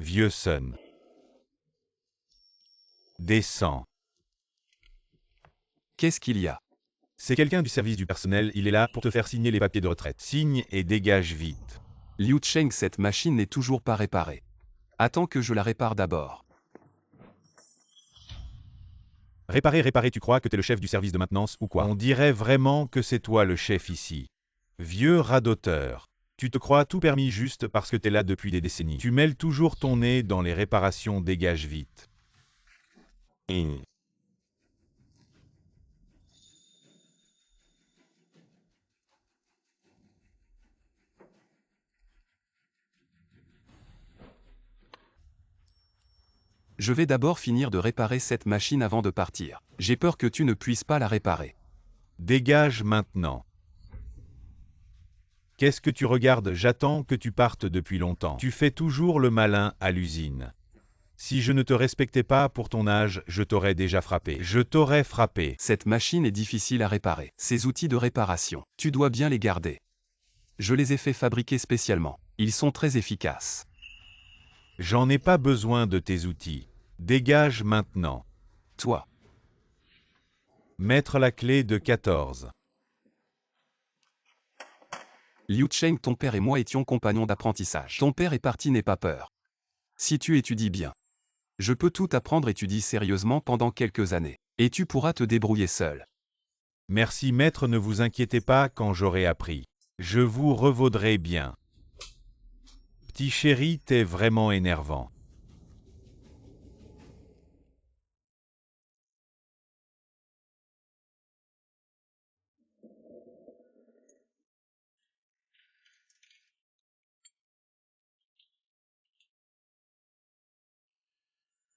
Vieux Sun. Descends. Qu'est-ce qu'il y a? C'est quelqu'un du service du personnel, il est là pour te faire signer les papiers de retraite. Signe et dégage vite. Liu Cheng, cette machine n'est toujours pas réparée. Attends que je la répare d'abord. Réparer, tu crois que t'es le chef du service de maintenance ou quoi? On dirait vraiment que c'est toi le chef ici. Vieux radoteur. Tu te crois tout permis juste parce que t'es là depuis des décennies. Tu mêles toujours ton nez dans les réparations, dégage vite. Je vais d'abord finir de réparer cette machine avant de partir. J'ai peur que tu ne puisses pas la réparer. Dégage maintenant. Qu'est-ce que tu regardes? J'attends que tu partes depuis longtemps. Tu fais toujours le malin à l'usine. Si je ne te respectais pas pour ton âge, je t'aurais déjà frappé. Je t'aurais frappé. Cette machine est difficile à réparer. Ces outils de réparation, tu dois bien les garder. Je les ai fait fabriquer spécialement. Ils sont très efficaces. J'en ai pas besoin de tes outils. Dégage maintenant. Toi, Mettre la clé de 14. Liu Cheng, ton père et moi étions compagnons d'apprentissage. Ton père est parti, n'aie pas peur. Si tu étudies bien, je peux tout apprendre, étudie sérieusement pendant quelques années. Et tu pourras te débrouiller seul. Merci maître, ne vous inquiétez pas quand j'aurai appris. Je vous revaudrai bien. Petit chéri, t'es vraiment énervant.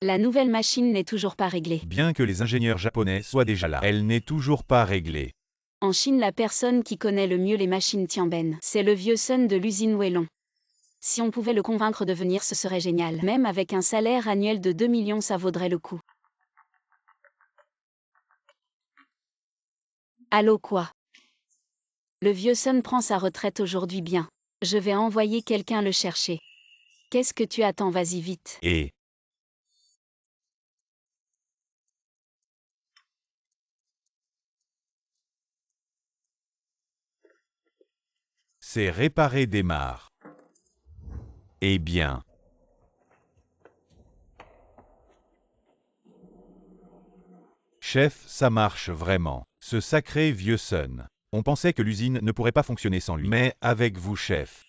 La nouvelle machine n'est toujours pas réglée. Bien que les ingénieurs japonais soient déjà là, elle n'est toujours pas réglée. En Chine, la personne qui connaît le mieux les machines Tianben, c'est le vieux Sun de l'usine Weilong. Si on pouvait le convaincre de venir, ce serait génial. Même avec un salaire annuel de 2 millions, ça vaudrait le coup. Allô quoi? Le vieux Sun prend sa retraite aujourd'hui, bien. Je vais envoyer quelqu'un le chercher. Qu'est-ce que tu attends? Vas-y vite. Et c'est réparer démarre. Eh bien. Chef, ça marche vraiment. Ce sacré vieux Sun. On pensait que l'usine ne pourrait pas fonctionner sans lui. Mais avec vous, chef.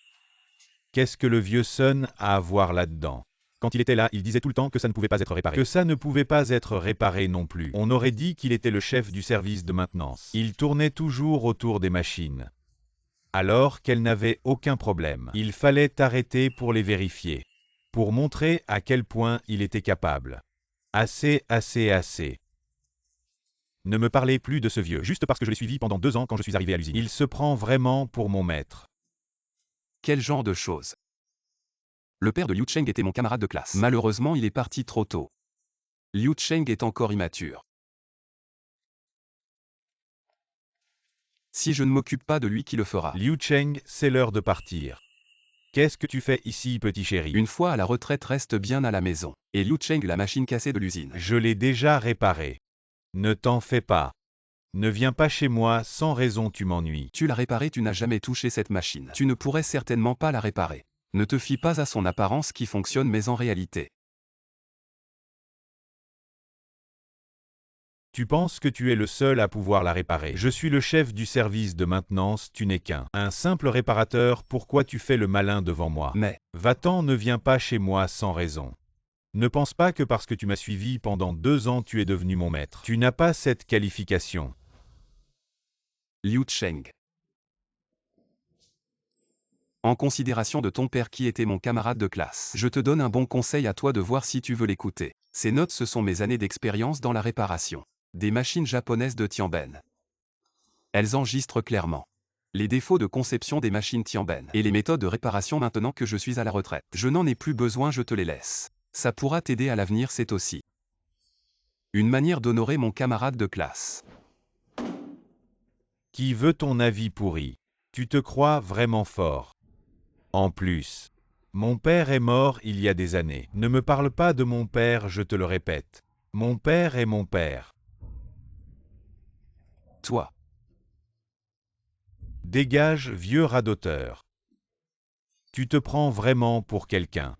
Qu'est-ce que le vieux Sun a à voir là-dedans? Quand il était là, il disait tout le temps que ça ne pouvait pas être réparé. Que ça ne pouvait pas être réparé non plus. On aurait dit qu'il était le chef du service de maintenance. Il tournait toujours autour des machines. Alors qu'elles n'avaient aucun problème. Il fallait arrêter pour les vérifier. Pour montrer à quel point il était capable. Assez. Ne me parlez plus de ce vieux, juste parce que je l'ai suivi pendant 2 ans quand je suis arrivé à l'usine. Il se prend vraiment pour mon maître. Quel genre de choses? Le père de Liu Cheng était mon camarade de classe. Malheureusement, il est parti trop tôt. Liu Cheng est encore immature. Si je ne m'occupe pas de lui, qui le fera? Liu Cheng, c'est l'heure de partir. Qu'est-ce que tu fais ici, petit chéri? Une fois à la retraite, reste bien à la maison. Et Liu Cheng, la machine cassée de l'usine. Je l'ai déjà réparée. Ne t'en fais pas. Ne viens pas chez moi sans raison, tu m'ennuies. Tu l'as réparée, tu n'as jamais touché cette machine. Tu ne pourrais certainement pas la réparer. Ne te fie pas à son apparence qui fonctionne, mais en réalité. Tu penses que tu es le seul à pouvoir la réparer. Je suis le chef du service de maintenance, tu n'es un simple réparateur, pourquoi tu fais le malin devant moi? Mais, Va-t'en, ne viens pas chez moi sans raison. Ne pense pas que parce que tu m'as suivi pendant 2 ans tu es devenu mon maître. Tu n'as pas cette qualification. Liu Cheng. En considération de ton père qui était mon camarade de classe, je te donne un bon conseil, à toi de voir si tu veux l'écouter. Ces notes, ce sont mes années d'expérience dans la réparation des machines japonaises de Tianben. Elles enregistrent clairement les défauts de conception des machines Tianben et les méthodes de réparation. Maintenant que je suis à la retraite, je n'en ai plus besoin, je te les laisse. Ça pourra t'aider à l'avenir, c'est aussi une manière d'honorer mon camarade de classe. Qui veut ton avis pourri? Tu te crois vraiment fort. En plus, Mon père est mort il y a des années. Ne me parle pas de mon père, je te le répète. Mon père est mon père. Toi. Dégage, vieux radoteur. Tu te prends vraiment pour quelqu'un.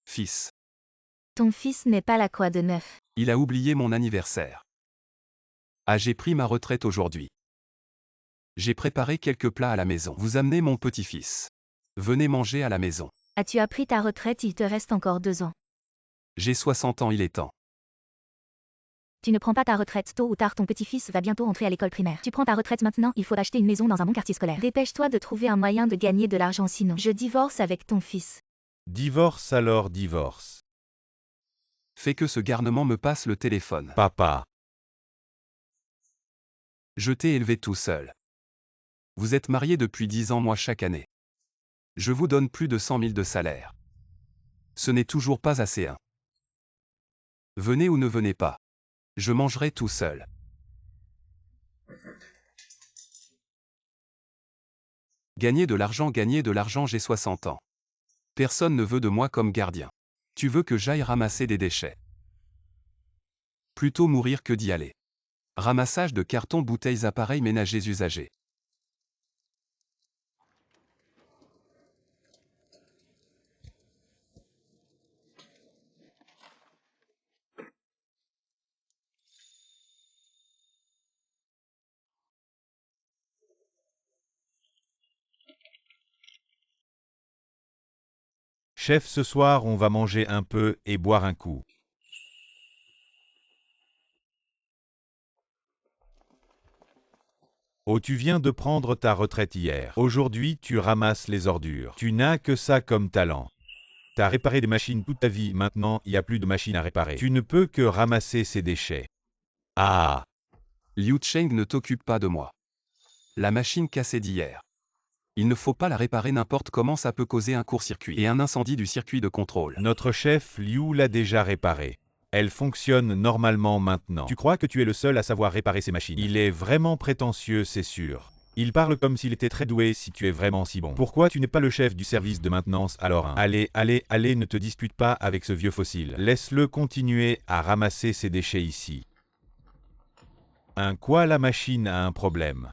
Fils. Ton fils n'est pas la quoi de neuf. Il a oublié mon anniversaire. Ah, j'ai pris ma retraite aujourd'hui. J'ai préparé quelques plats à la maison. Vous amenez mon petit-fils. Venez manger à la maison. As-tu appris ta retraite? Il te reste encore 2 ans. J'ai 60 ans, il est temps. Tu ne prends pas ta retraite, tôt ou tard ton petit-fils va bientôt entrer à l'école primaire. Tu prends ta retraite maintenant, il faut acheter une maison dans un bon quartier scolaire. Dépêche-toi de trouver un moyen de gagner de l'argent sinon je divorce avec ton fils. Divorce alors divorce. Fais que ce garnement me passe le téléphone. Papa. Je t'ai élevé tout seul. Vous êtes marié depuis 10 ans, moi chaque année. Je vous donne plus de 100 000 de salaire. Ce n'est toujours pas assez. Venez ou ne venez pas. Je mangerai tout seul. Gagner de l'argent, j'ai 60 ans. Personne ne veut de moi comme gardien. Tu veux que j'aille ramasser des déchets? Plutôt mourir que d'y aller. Ramassage de cartons, bouteilles, appareils ménagers usagés. Chef, ce soir on va manger un peu et boire un coup. Oh, tu viens de prendre ta retraite hier. Aujourd'hui, tu ramasses les ordures. Tu n'as que ça comme talent. T'as réparé des machines toute ta vie, maintenant il n'y a plus de machines à réparer. Tu ne peux que ramasser ces déchets. Ah! Liu Cheng, ne t'occupe pas de moi. La machine cassée d'hier. Il ne faut pas la réparer n'importe comment, ça peut causer un court-circuit et un incendie du circuit de contrôle. Notre chef Liu l'a déjà réparée. Elle fonctionne normalement maintenant. Tu crois que tu es le seul à savoir réparer ces machines? Il est vraiment prétentieux, c'est sûr. Il parle comme s'il était très doué. Si tu es vraiment si bon, pourquoi tu n'es pas le chef du service de maintenance alors? Allez, ne te dispute pas avec ce vieux fossile. Laisse-le continuer à ramasser ses déchets ici. Quoi, la machine a un problème?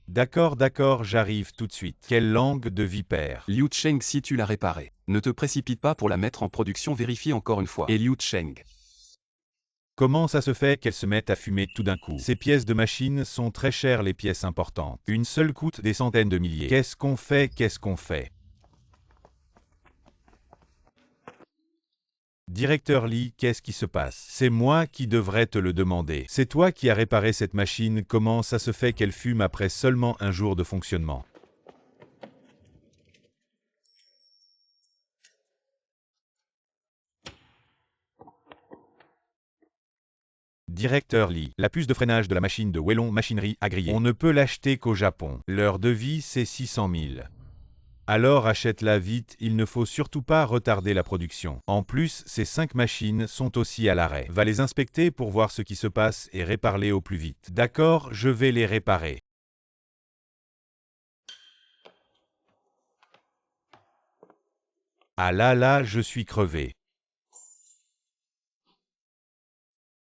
D'accord, j'arrive tout de suite. Quelle langue de vipère! Liu Cheng, si tu l'as réparée, ne te précipite pas pour la mettre en production, vérifie encore une fois. Et Liu Cheng. Comment ça se fait qu'elles se mettent à fumer tout d'un coup? Ces pièces de machine sont très chères, les pièces importantes. Une seule coûte des centaines de milliers. Qu'est-ce qu'on fait? Directeur Lee, qu'est-ce qui se passe? C'est moi qui devrais te le demander. C'est toi qui as réparé cette machine, comment ça se fait qu'elle fume après seulement un jour de fonctionnement? Directeur Lee, la puce de freinage de la machine de Wellon Machinerie a grillé. On ne peut l'acheter qu'au Japon. Leur devis, c'est 600 000. Alors achète-la vite, il ne faut surtout pas retarder la production. En plus, ces 5 machines sont aussi à l'arrêt. Va les inspecter pour voir ce qui se passe et répare-les au plus vite. D'accord, je vais les réparer. Ah là, je suis crevé.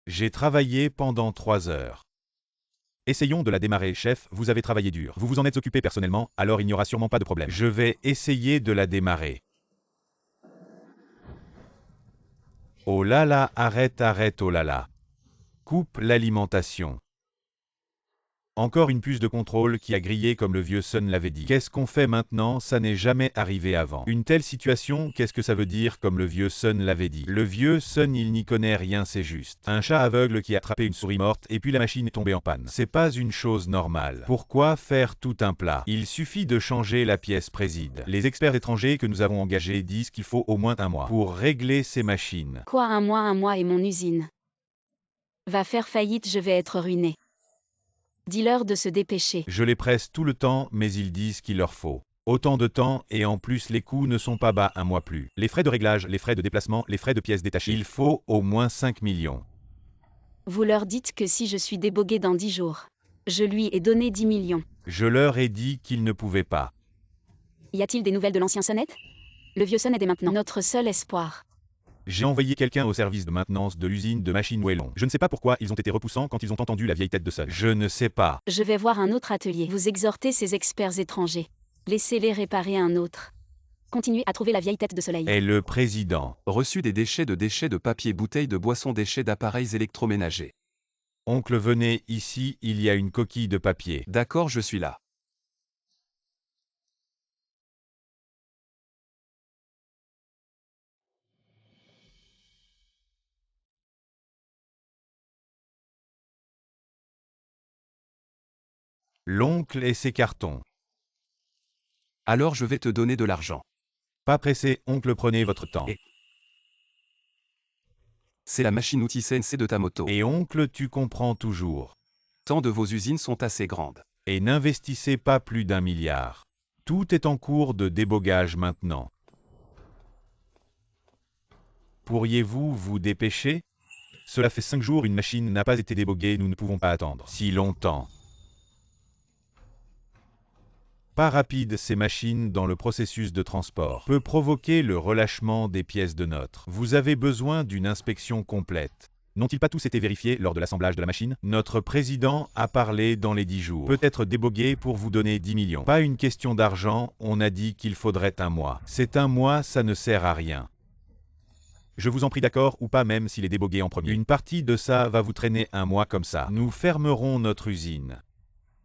J'ai travaillé pendant 3 heures. Essayons de la démarrer, chef, vous avez travaillé dur. Vous vous en êtes occupé personnellement, alors il n'y aura sûrement pas de problème. Je vais essayer de la démarrer. Oh là là, arrête, oh là là. Coupe l'alimentation. Encore une puce de contrôle qui a grillé comme le vieux Sun l'avait dit. Qu'est-ce qu'on fait maintenant? Ça n'est jamais arrivé avant. Une telle situation, qu'est-ce que ça veut dire comme le vieux Sun l'avait dit? Le vieux Sun, il n'y connaît rien, c'est juste un chat aveugle qui a attrapé une souris morte et puis la machine est tombée en panne. C'est pas une chose normale. Pourquoi faire tout un plat? Il suffit de changer la pièce préside. Les experts étrangers que nous avons engagés disent qu'il faut au moins un mois pour régler ces machines. Quoi, un mois et mon usine va faire faillite, je vais être ruiné. Dis-leur de se dépêcher. Je les presse tout le temps, mais ils disent qu'il leur faut Autant de temps et en plus les coûts ne sont pas bas un mois plus. Les frais de réglage, les frais de déplacement, les frais de pièces détachées. Il faut au moins 5 millions. Vous leur dites que si je suis débogué dans 10 jours, je lui ai donné 10 millions. Je leur ai dit qu'ils ne pouvaient pas. Y a-t-il des nouvelles de l'ancien Sonnet? Le vieux Sonnet est maintenant notre seul espoir. J'ai envoyé quelqu'un au service de maintenance de l'usine de machines Wellon. Je ne sais pas pourquoi ils ont été repoussants quand ils ont entendu la vieille tête de Sun. Je ne sais pas. Je vais voir un autre atelier. Vous exhortez ces experts étrangers. Laissez-les réparer un autre. Continuez à trouver la vieille tête de soleil. Et le président. Reçu des déchets de papier, bouteilles de boissons, déchets d'appareils électroménagers. Oncle, venez ici, il y a une coquille de papier. D'accord, je suis là. L'oncle et ses cartons. Alors je vais te donner de l'argent. Pas pressé, oncle, prenez votre temps. C'est la machine-outil CNC de ta moto. Et oncle, tu comprends toujours. Tant de vos usines sont assez grandes. Et n'investissez pas plus d'1 milliard. Tout est en cours de débogage maintenant. Pourriez-vous vous dépêcher? Cela fait 5 jours, une machine n'a pas été déboguée, nous ne pouvons pas attendre si longtemps. Pas rapide, ces machines dans le processus de transport peut provoquer le relâchement des pièces de notre. Vous avez besoin d'une inspection complète. N'ont-ils pas tous été vérifiés lors de l'assemblage de la machine? Notre président a parlé dans les 10 jours. Peut-être débogué pour vous donner 10 millions. Pas une question d'argent, on a dit qu'il faudrait un mois. C'est un mois, ça ne sert à rien. Je vous en prie, d'accord ou pas, même s'il est débogué en premier. Une partie de ça va vous traîner un mois comme ça. Nous fermerons notre usine.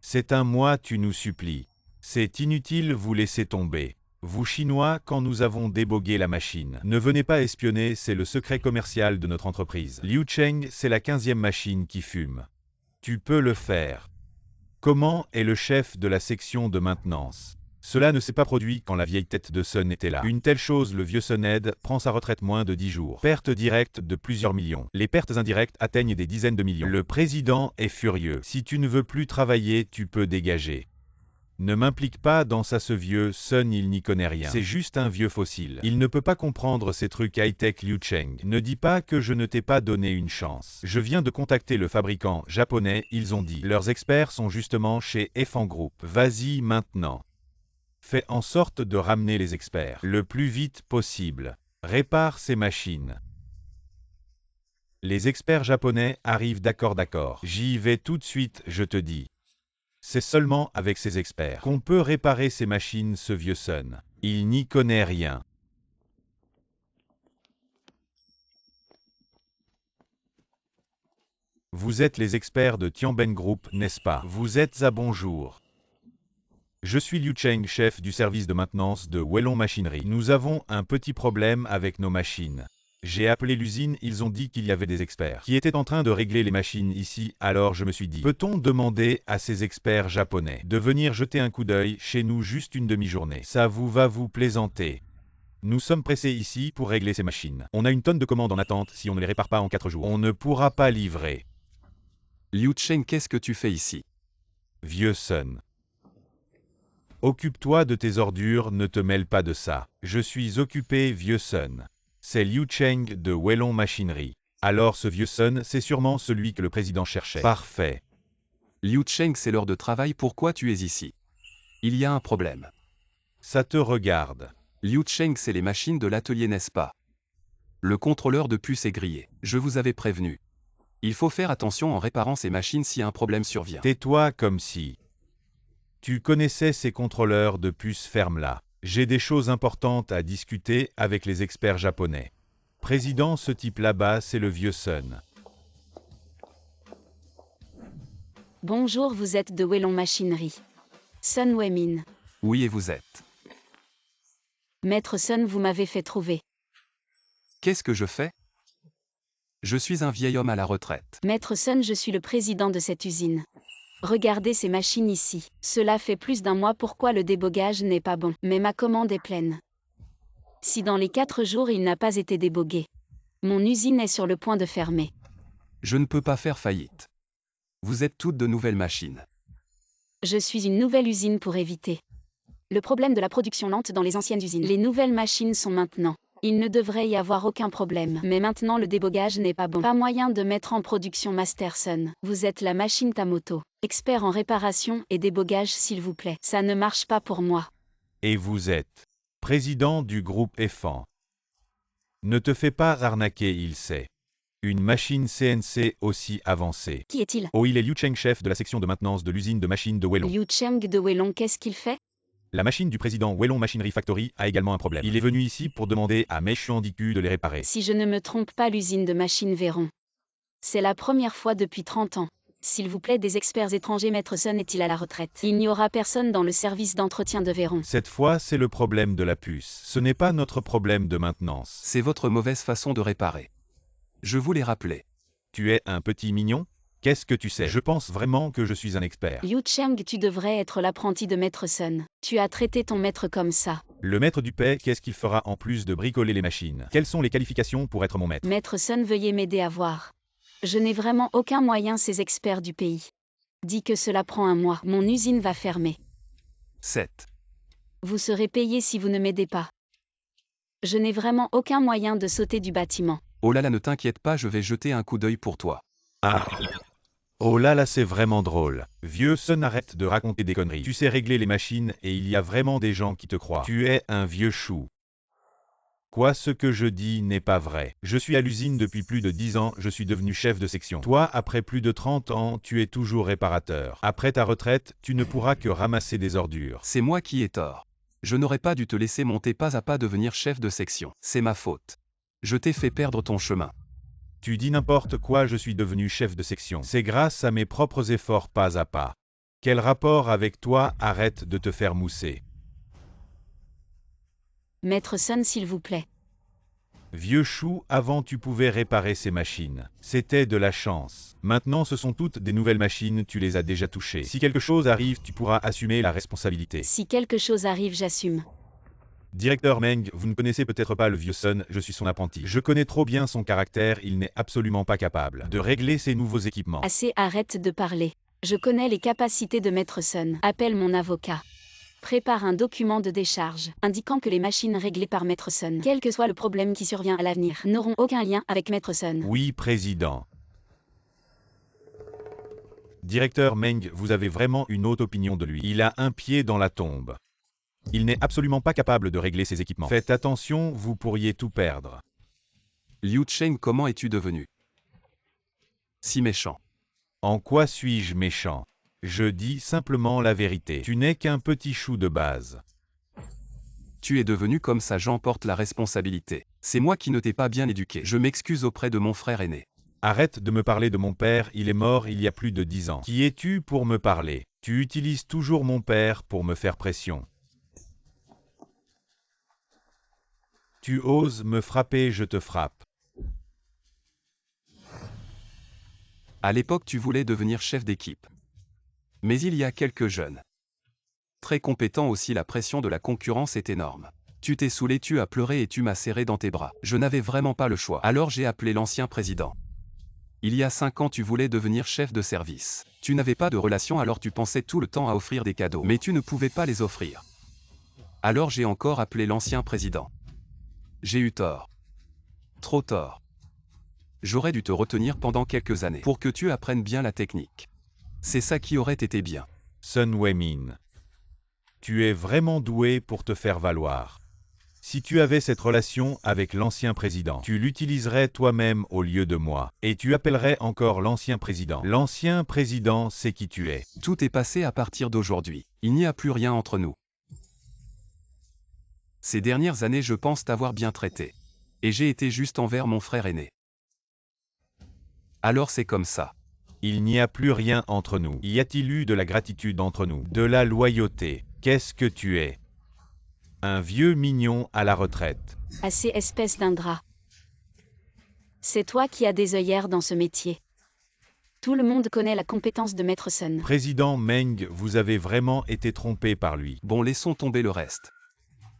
C'est un mois, tu nous supplies. C'est inutile, vous laissez tomber. Vous Chinois, quand nous avons débogué la machine, ne venez pas espionner, c'est le secret commercial de notre entreprise. Liu Cheng, c'est la 15e machine qui fume. Tu peux le faire. Comment est le chef de la section de maintenance? Cela ne s'est pas produit quand la vieille tête de Sun était là. Une telle chose, le vieux Sunhead prend sa retraite moins de 10 jours. Pertes directes de plusieurs millions. Les pertes indirectes atteignent des dizaines de millions. Le président est furieux. Si tu ne veux plus travailler, tu peux dégager. Ne m'implique pas dans ça, ce vieux Sun, il n'y connaît rien. C'est juste un vieux fossile. Il ne peut pas comprendre ces trucs high-tech. Liu Cheng. Ne dis pas que je ne t'ai pas donné une chance. Je viens de contacter le fabricant japonais, ils ont dit. Leurs experts sont justement chez Effan Group. Vas-y maintenant. Fais en sorte de ramener les experts le plus vite possible. Répare ces machines. Les experts japonais arrivent, d'accord. J'y vais tout de suite, je te dis. C'est seulement avec ces experts qu'on peut réparer ces machines, ce vieux Sun. Il n'y connaît rien. Vous êtes les experts de Tianben Group, n'est-ce pas? Vous êtes à bonjour. Je suis Liu Cheng, chef du service de maintenance de Wellon Machinerie. Nous avons un petit problème avec nos machines. J'ai appelé l'usine, ils ont dit qu'il y avait des experts qui étaient en train de régler les machines ici, alors je me suis dit, peut-on demander à ces experts japonais de venir jeter un coup d'œil chez nous juste une demi-journée? Ça vous va vous plaisanter? Nous sommes pressés ici pour régler ces machines. On a une tonne de commandes en attente, si on ne les répare pas en 4 jours. On ne pourra pas livrer. Liu Cheng, qu'est-ce que tu fais ici? Vieux Sun. Occupe-toi de tes ordures, ne te mêle pas de ça. Je suis occupé, vieux Sun. C'est Liu Cheng de Wellon Machinerie. Alors ce vieux Sun, c'est sûrement celui que le président cherchait. Parfait. Liu Cheng, c'est l'heure de travail, pourquoi tu es ici? Il y a un problème. Ça te regarde. Liu Cheng, c'est les machines de l'atelier, n'est-ce pas? Le contrôleur de puce est grillé. Je vous avais prévenu. Il faut faire attention en réparant ces machines si un problème survient. Tais-toi comme si tu connaissais ces contrôleurs de puces, ferme-la. J'ai des choses importantes à discuter avec les experts japonais. Président, ce type là-bas, c'est le vieux Sun. Bonjour, vous êtes de Wellon Machinerie. Sun Weimin. Oui, et vous êtes? Maître Sun, vous m'avez fait trouver. Qu'est-ce que je fais? Je suis un vieil homme à la retraite. Maître Sun, je suis le président de cette usine. Regardez ces machines ici. Cela fait plus d'un mois, pourquoi le débogage n'est pas bon? Mais ma commande est pleine. Si dans les 4 jours il n'a pas été débogué, mon usine est sur le point de fermer. Je ne peux pas faire faillite. Vous êtes toutes de nouvelles machines. Je suis une nouvelle usine pour éviter Le problème de la production lente dans les anciennes usines. Les nouvelles machines sont maintenant. Il ne devrait y avoir aucun problème. Mais maintenant le débogage n'est pas bon. Pas moyen de mettre en production Masterson. Vous êtes la machine Tamoto. Expert en réparation et débogage s'il vous plaît. Ça ne marche pas pour moi. Et vous êtes président du groupe EFAN. Ne te fais pas arnaquer, il sait. Une machine CNC aussi avancée. Qui est-il? Oh, il est Liu Cheng, chef de la section de maintenance de l'usine de machines de Weilong. Liu Cheng de Weilong, qu'est-ce qu'il fait? La machine du président Weilong Machinery Factory a également un problème. Il est venu ici pour demander à Mei Xuandiku de les réparer. Si je ne me trompe pas, l'usine de machines Véron. C'est la première fois depuis 30 ans. S'il vous plaît, des experts étrangers, Maître Sun est-il à la retraite? Il n'y aura personne dans le service d'entretien de Véron. Cette fois, c'est le problème de la puce. Ce n'est pas notre problème de maintenance. C'est votre mauvaise façon de réparer. Je vous l'ai rappelé. Tu es un petit mignon? Qu'est-ce que tu sais? Je pense vraiment que je suis un expert. Liu Cheng, tu devrais être l'apprenti de Maître Sun. Tu as traité ton maître comme ça. Le maître du paix, qu'est-ce qu'il fera en plus de bricoler les machines? Quelles sont les qualifications pour être mon maître? Maître Sun, veuillez m'aider à voir. Je n'ai vraiment aucun moyen, ces experts du pays. Dis que cela prend un mois. Mon usine va fermer. 7. Vous serez payé si vous ne m'aidez pas. Je n'ai vraiment aucun moyen de sauter du bâtiment. Oh là là, ne t'inquiète pas, je vais jeter un coup d'œil pour toi. Ah. Oh là là, c'est vraiment drôle. Vieux Sun, arrête de raconter des conneries. Tu sais régler les machines et il y a vraiment des gens qui te croient. Tu es un vieux chou. Quoi, ce que je dis n'est pas vrai. Je suis à l'usine depuis plus de 10 ans, je suis devenu chef de section. Toi, après plus de 30 ans, tu es toujours réparateur. Après ta retraite, tu ne pourras que ramasser des ordures. C'est moi qui ai tort. Je n'aurais pas dû te laisser monter pas à pas devenir chef de section. C'est ma faute. Je t'ai fait perdre ton chemin. Tu dis n'importe quoi, je suis devenu chef de section. C'est grâce à mes propres efforts pas à pas. Quel rapport avec toi? Arrête de te faire mousser. Maître Sun, s'il vous plaît. Vieux chou, avant tu pouvais réparer ces machines. C'était de la chance. Maintenant ce sont toutes des nouvelles machines, tu les as déjà touchées. Si quelque chose arrive, tu pourras assumer la responsabilité. Si quelque chose arrive, j'assume. Directeur Meng, vous ne connaissez peut-être pas le vieux Sun, je suis son apprenti. Je connais trop bien son caractère, il n'est absolument pas capable de régler ses nouveaux équipements. Assez, arrête de parler. Je connais les capacités de Maître Sun. Appelle mon avocat. Prépare un document de décharge, indiquant que les machines réglées par Maître Sun, quel que soit le problème qui survient à l'avenir, n'auront aucun lien avec Maître Sun. Oui, président. Directeur Meng, vous avez vraiment une haute opinion de lui. Il a un pied dans la tombe. Il n'est absolument pas capable de régler ses équipements. Faites attention, vous pourriez tout perdre. Liu Cheng, comment es-tu devenu si méchant? En quoi suis-je méchant? Je dis simplement la vérité. Tu n'es qu'un petit chou de base. Tu es devenu comme ça, j'en porte la responsabilité. C'est moi qui ne t'ai pas bien éduqué. Je m'excuse auprès de mon frère aîné. Arrête de me parler de mon père, il est mort il y a plus de 10 ans. Qui es-tu pour me parler? Tu utilises toujours mon père pour me faire pression. Tu oses me frapper, je te frappe. À l'époque, tu voulais devenir chef d'équipe. Mais il y a quelques jeunes. Très compétents aussi, la pression de la concurrence est énorme. Tu t'es saoulé, tu as pleuré et tu m'as serré dans tes bras. Je n'avais vraiment pas le choix. Alors j'ai appelé l'ancien président. Il y a 5 ans, tu voulais devenir chef de service. Tu n'avais pas de relation, alors tu pensais tout le temps à offrir des cadeaux. Mais tu ne pouvais pas les offrir. Alors j'ai encore appelé l'ancien président. J'ai eu tort. Trop tort. J'aurais dû te retenir pendant quelques années pour que tu apprennes bien la technique. C'est ça qui aurait été bien. Sun Weimin. Tu es vraiment doué pour te faire valoir. Si tu avais cette relation avec l'ancien président, tu l'utiliserais toi-même au lieu de moi. Et tu appellerais encore l'ancien président. L'ancien président sait qui tu es. Tout est passé à partir d'aujourd'hui. Il n'y a plus rien entre nous. Ces dernières années, je pense t'avoir bien traité. Et j'ai été juste envers mon frère aîné. Alors c'est comme ça. Il n'y a plus rien entre nous. Y a-t-il eu de la gratitude entre nous? De la loyauté? Qu'est-ce que tu es? Un vieux mignon à la retraite. Assez, espèce d'ingrat. C'est toi qui as des œillères dans ce métier. Tout le monde connaît la compétence de Maître Sun. Président Meng, vous avez vraiment été trompé par lui. Bon, laissons tomber le reste.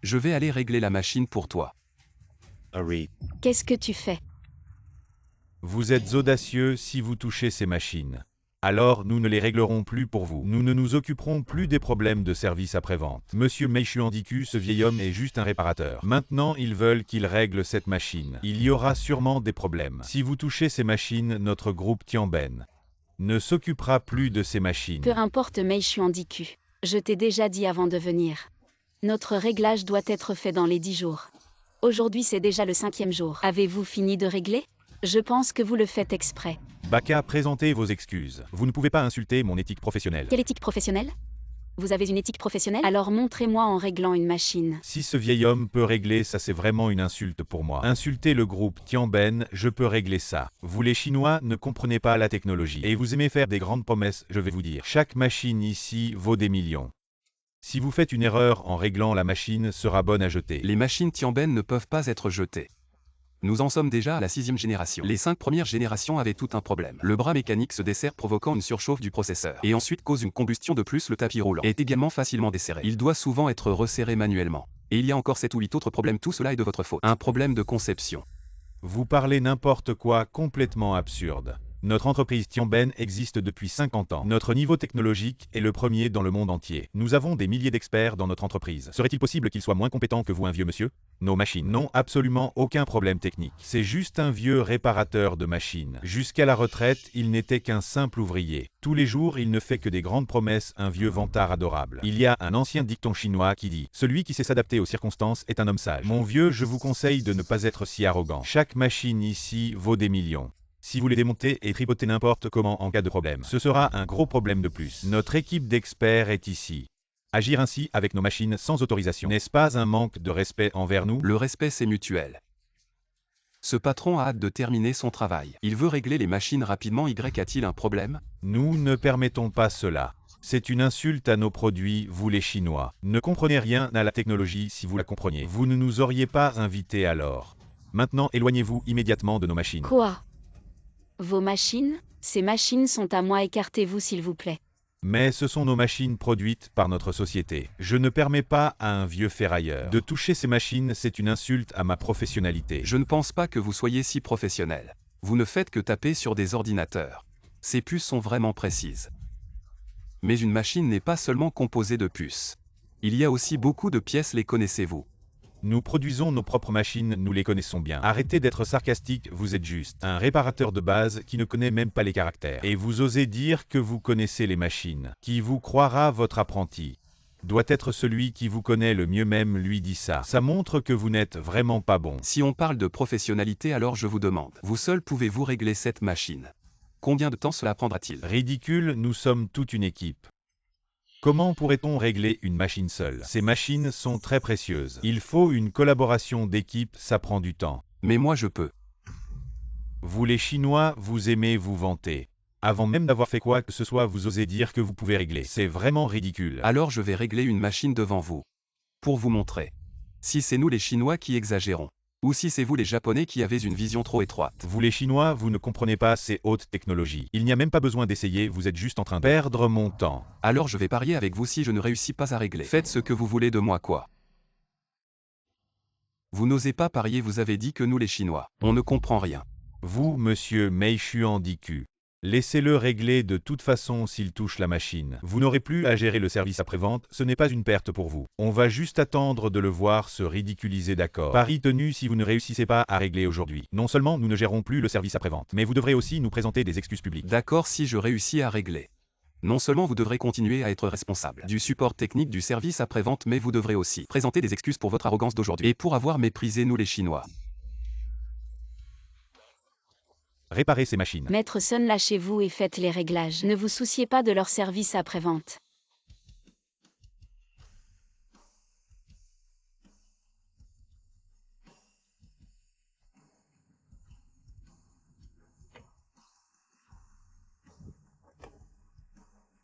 Je vais aller régler la machine pour toi. Qu'est-ce que tu fais? Vous êtes audacieux si vous touchez ces machines. Alors nous ne les réglerons plus pour vous. Nous ne nous occuperons plus des problèmes de service après-vente. Monsieur Meishu Andiku, ce vieil homme est juste un réparateur. Maintenant ils veulent qu'il règle cette machine. Il y aura sûrement des problèmes. Si vous touchez ces machines, notre groupe Tianben ne s'occupera plus de ces machines. Peu importe Meishu Andiku. Je t'ai déjà dit avant de venir. Notre réglage doit être fait dans les 10 jours. Aujourd'hui c'est déjà le 5e jour. Avez-vous fini de régler? Je pense que vous le faites exprès. Baka, présentez vos excuses. Vous ne pouvez pas insulter mon éthique professionnelle. Quelle éthique professionnelle? Vous avez une éthique professionnelle? Alors montrez-moi en réglant une machine. Si ce vieil homme peut régler ça, c'est vraiment une insulte pour moi. Insulter le groupe Tianben, je peux régler ça. Vous les Chinois ne comprenez pas la technologie. Et vous aimez faire des grandes promesses, je vais vous dire. Chaque machine ici vaut des millions. Si vous faites une erreur en réglant la machine, sera bonne à jeter. Les machines Tianben ne peuvent pas être jetées. Nous en sommes déjà à la 6e génération. Les 5 premières générations avaient tout un problème. Le bras mécanique se dessert provoquant une surchauffe du processeur. Et ensuite cause une combustion de plus. Le tapis roulant est également facilement desserré. Il doit souvent être resserré manuellement. Et il y a encore 7 ou 8 autres problèmes. Tout cela est de votre faute. Un problème de conception. Vous parlez n'importe quoi, complètement absurde. Notre entreprise Tianben existe depuis 50 ans. Notre niveau technologique est le premier dans le monde entier. Nous avons des milliers d'experts dans notre entreprise. Serait-il possible qu'il soit moins compétent que vous, un vieux monsieur? Nos machines n'ont absolument aucun problème technique. C'est juste un vieux réparateur de machines. Jusqu'à la retraite, il n'était qu'un simple ouvrier. Tous les jours, il ne fait que des grandes promesses, un vieux vantard adorable. Il y a un ancien dicton chinois qui dit « Celui qui sait s'adapter aux circonstances est un homme sage ». Mon vieux, je vous conseille de ne pas être si arrogant. Chaque machine ici vaut des millions. Si vous les démontez et tripotez n'importe comment en cas de problème, ce sera un gros problème de plus. Notre équipe d'experts est ici. Agir ainsi avec nos machines sans autorisation, n'est-ce pas un manque de respect envers nous? Le respect c'est mutuel. Ce patron a hâte de terminer son travail. Il veut régler les machines rapidement. Y a-t-il un problème? Nous ne permettons pas cela. C'est une insulte à nos produits, vous les Chinois. Ne comprenez rien à la technologie. Si vous la compreniez, vous ne nous auriez pas invités alors. Maintenant, éloignez-vous immédiatement de nos machines. Quoi? Vos machines? Ces machines sont à moi, écartez-vous s'il vous plaît. Mais ce sont nos machines produites par notre société. Je ne permets pas à un vieux ferrailleur de toucher ces machines, c'est une insulte à ma professionnalité. Je ne pense pas que vous soyez si professionnel. Vous ne faites que taper sur des ordinateurs. Ces puces sont vraiment précises. Mais une machine n'est pas seulement composée de puces. Il y a aussi beaucoup de pièces, les connaissez-vous? Nous produisons nos propres machines, nous les connaissons bien. Arrêtez d'être sarcastique, vous êtes juste un réparateur de base qui ne connaît même pas les caractères. Et vous osez dire que vous connaissez les machines. Qui vous croira, votre apprenti doit être celui qui vous connaît le mieux, même lui dit ça. Ça montre que vous n'êtes vraiment pas bon. Si on parle de professionnalité, alors je vous demande, vous seul pouvez-vous régler cette machine? Combien de temps cela prendra-t-il? Ridicule, nous sommes toute une équipe. Comment pourrait-on régler une machine seule? Ces machines sont très précieuses. Il faut une collaboration d'équipe, ça prend du temps. Mais moi je peux. Vous les Chinois, vous aimez vous vanter. Avant même d'avoir fait quoi que ce soit, vous osez dire que vous pouvez régler. C'est vraiment ridicule. Alors je vais régler une machine devant vous. Pour vous montrer. Si c'est nous les Chinois qui exagérons. Ou si c'est vous les Japonais qui avez une vision trop étroite. Vous les Chinois, vous ne comprenez pas ces hautes technologies. Il n'y a même pas besoin d'essayer, vous êtes juste en train de perdre mon temps. Alors je vais parier avec vous si je ne réussis pas à régler. Faites ce que vous voulez de moi, quoi. Vous n'osez pas parier, vous avez dit que nous les Chinois, on ne comprend rien. Vous, monsieur Meishu Andiku, laissez-le régler de toute façon s'il touche la machine. Vous n'aurez plus à gérer le service après-vente, ce n'est pas une perte pour vous. On va juste attendre de le voir se ridiculiser, d'accord. Pari tenu, si vous ne réussissez pas à régler aujourd'hui. Non seulement nous ne gérons plus le service après-vente, mais vous devrez aussi nous présenter des excuses publiques. D'accord, si je réussis à régler. Non seulement vous devrez continuer à être responsable du support technique du service après-vente, mais vous devrez aussi présenter des excuses pour votre arrogance d'aujourd'hui et pour avoir méprisé nous les Chinois. Réparez ces machines. Maître Sun, lâchez-vous et faites les réglages. Ne vous souciez pas de leur service après-vente.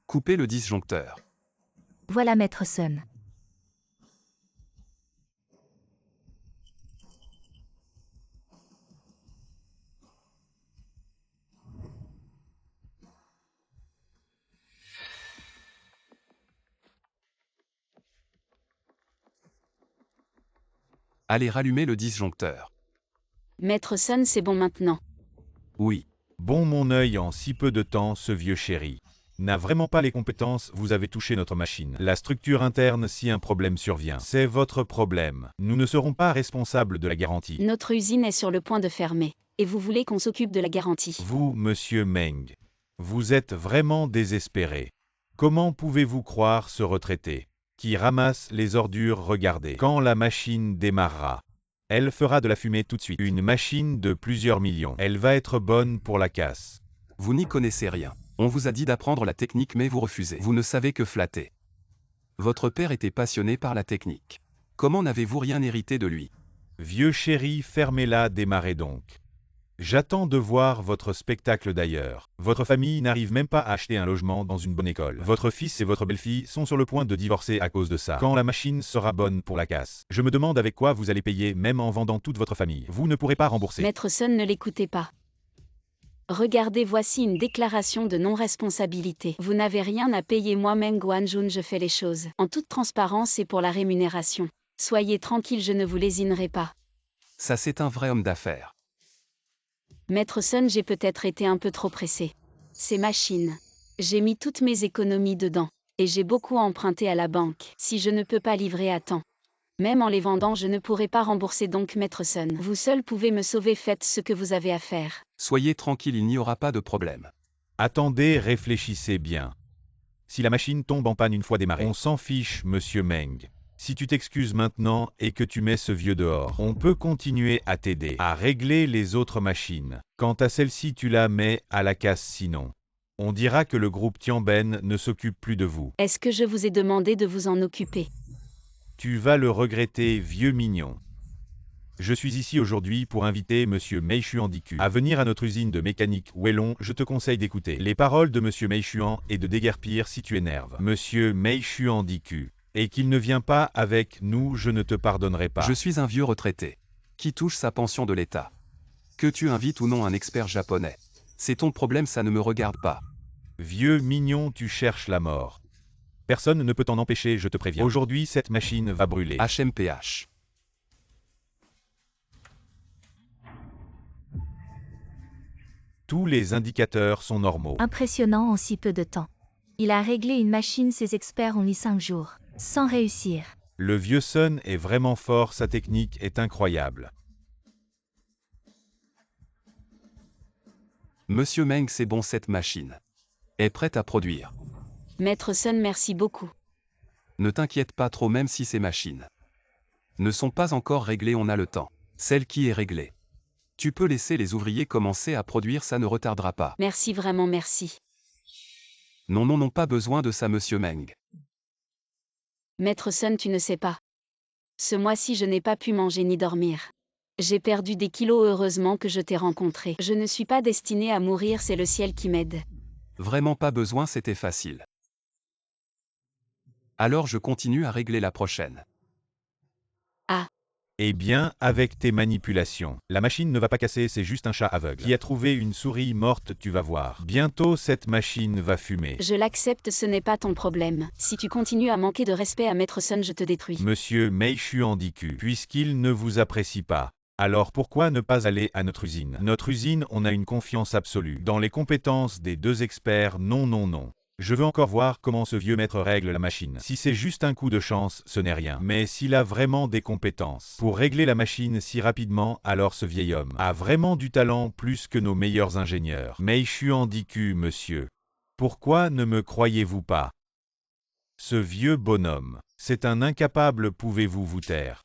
Coupez le disjoncteur. Voilà Maître Sun. Allez rallumer le disjoncteur. Maître Sun, c'est bon maintenant. Oui. Bon mon œil en si peu de temps, ce vieux chéri n'a vraiment pas les compétences, vous avez touché notre machine. La structure interne, si un problème survient, c'est votre problème. Nous ne serons pas responsables de la garantie. Notre usine est sur le point de fermer. Et vous voulez qu'on s'occupe de la garantie? Vous, monsieur Meng, vous êtes vraiment désespéré. Comment pouvez-vous croire ce retraité qui ramasse les ordures? Regardez, quand la machine démarrera, elle fera de la fumée tout de suite. Une machine de plusieurs millions. Elle va être bonne pour la casse. Vous n'y connaissez rien. On vous a dit d'apprendre la technique mais vous refusez. Vous ne savez que flatter. Votre père était passionné par la technique. Comment n'avez-vous rien hérité de lui? Vieux chéri, fermez-la, démarrez donc. J'attends de voir votre spectacle d'ailleurs. Votre famille n'arrive même pas à acheter un logement dans une bonne école. Votre fils et votre belle-fille sont sur le point de divorcer à cause de ça. Quand la machine sera bonne pour la casse, je me demande avec quoi vous allez payer même en vendant toute votre famille. Vous ne pourrez pas rembourser. Maître Sun, ne l'écoutez pas. Regardez, voici une déclaration de non-responsabilité. Vous n'avez rien à payer, moi-même Guanjun, je fais les choses en toute transparence et pour la rémunération. Soyez tranquille, je ne vous lésinerai pas. Ça c'est un vrai homme d'affaires. Maître Sun, j'ai peut-être été un peu trop pressé. Ces machines. J'ai mis toutes mes économies dedans. Et j'ai beaucoup emprunté à la banque. Si je ne peux pas livrer à temps, même en les vendant, je ne pourrai pas rembourser, donc Maître Sun, vous seul pouvez me sauver, faites ce que vous avez à faire. Soyez tranquille, il n'y aura pas de problème. Attendez, réfléchissez bien. Si la machine tombe en panne une fois démarrée, on s'en fiche, monsieur Meng. Si tu t'excuses maintenant et que tu mets ce vieux dehors, on peut continuer à t'aider à régler les autres machines. Quant à celle-ci, tu la mets à la casse, sinon on dira que le groupe Tianben ne s'occupe plus de vous. Est-ce que je vous ai demandé de vous en occuper? Tu vas le regretter, vieux mignon. Je suis ici aujourd'hui pour inviter monsieur Mei Xuandiku à venir à notre usine de mécanique Wellon. Je te conseille d'écouter les paroles de monsieur Mei Xuan et de déguerpir si tu énerves monsieur Mei Xuandiku. Et qu'il ne vient pas avec nous, je ne te pardonnerai pas. Je suis un vieux retraité qui touche sa pension de l'État. Que tu invites ou non un expert japonais, c'est ton problème, ça ne me regarde pas. Vieux mignon, tu cherches la mort. Personne ne peut t'en empêcher, je te préviens. Aujourd'hui, cette machine va brûler. HMPH. Tous les indicateurs sont normaux. Impressionnant en si peu de temps. Il a réglé une machine, ses experts ont mis 5 jours, sans réussir. Le vieux Sun est vraiment fort, sa technique est incroyable. Monsieur Meng, c'est bon, cette machine est prête à produire. Maître Sun, merci beaucoup. Ne t'inquiète pas trop, même si ces machines ne sont pas encore réglées, on a le temps. Celle qui est réglée, tu peux laisser les ouvriers commencer à produire, ça ne retardera pas. Merci, vraiment merci. Non, non, non, pas besoin de ça, monsieur Meng. Maître Sun, tu ne sais pas. Ce mois-ci, je n'ai pas pu manger ni dormir. J'ai perdu des kilos, heureusement que je t'ai rencontré. Je ne suis pas destinée à mourir, c'est le ciel qui m'aide. Vraiment pas besoin, c'était facile. Alors je continue à régler la prochaine. Eh bien, avec tes manipulations, la machine ne va pas casser, c'est juste un chat aveugle qui a trouvé une souris morte, tu vas voir. Bientôt, cette machine va fumer. Je l'accepte, ce n'est pas ton problème. Si tu continues à manquer de respect à Maître Sun, je te détruis. Monsieur Mei Xuandiku, puisqu'il ne vous apprécie pas, alors pourquoi ne pas aller à notre usine? Notre usine, on a une confiance absolue dans les compétences des deux experts. Non, non, non. Je veux encore voir comment ce vieux maître règle la machine. Si c'est juste un coup de chance, ce n'est rien. Mais s'il a vraiment des compétences pour régler la machine si rapidement, alors ce vieil homme a vraiment du talent, plus que nos meilleurs ingénieurs. Mei Xuandiku, monsieur. Pourquoi ne me croyez-vous pas? Ce vieux bonhomme, c'est un incapable, pouvez-vous vous taire?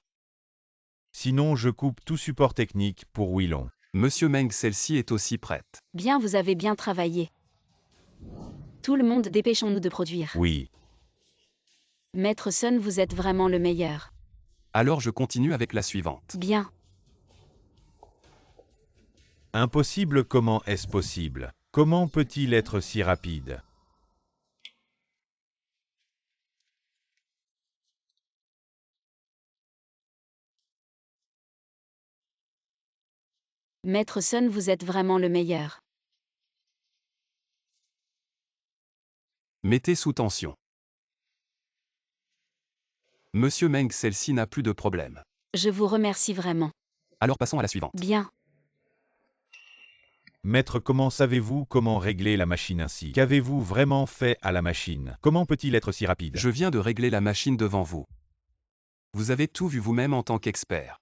Sinon je coupe tout support technique pour Willon. Monsieur Meng, celle-ci est aussi prête. Bien, vous avez bien travaillé. Tout le monde, dépêchons-nous de produire. Oui. Maître Sun, vous êtes vraiment le meilleur. Alors je continue avec la suivante. Bien. Impossible, comment est-ce possible? Comment peut-il être si rapide? Maître Sun, vous êtes vraiment le meilleur. Mettez sous tension. Monsieur Meng, celle-ci n'a plus de problème. Je vous remercie vraiment. Alors passons à la suivante. Bien. Maître, comment savez-vous comment régler la machine ainsi? Qu'avez-vous vraiment fait à la machine? Comment peut-il être si rapide? Je viens de régler la machine devant vous. Vous avez tout vu vous-même en tant qu'expert.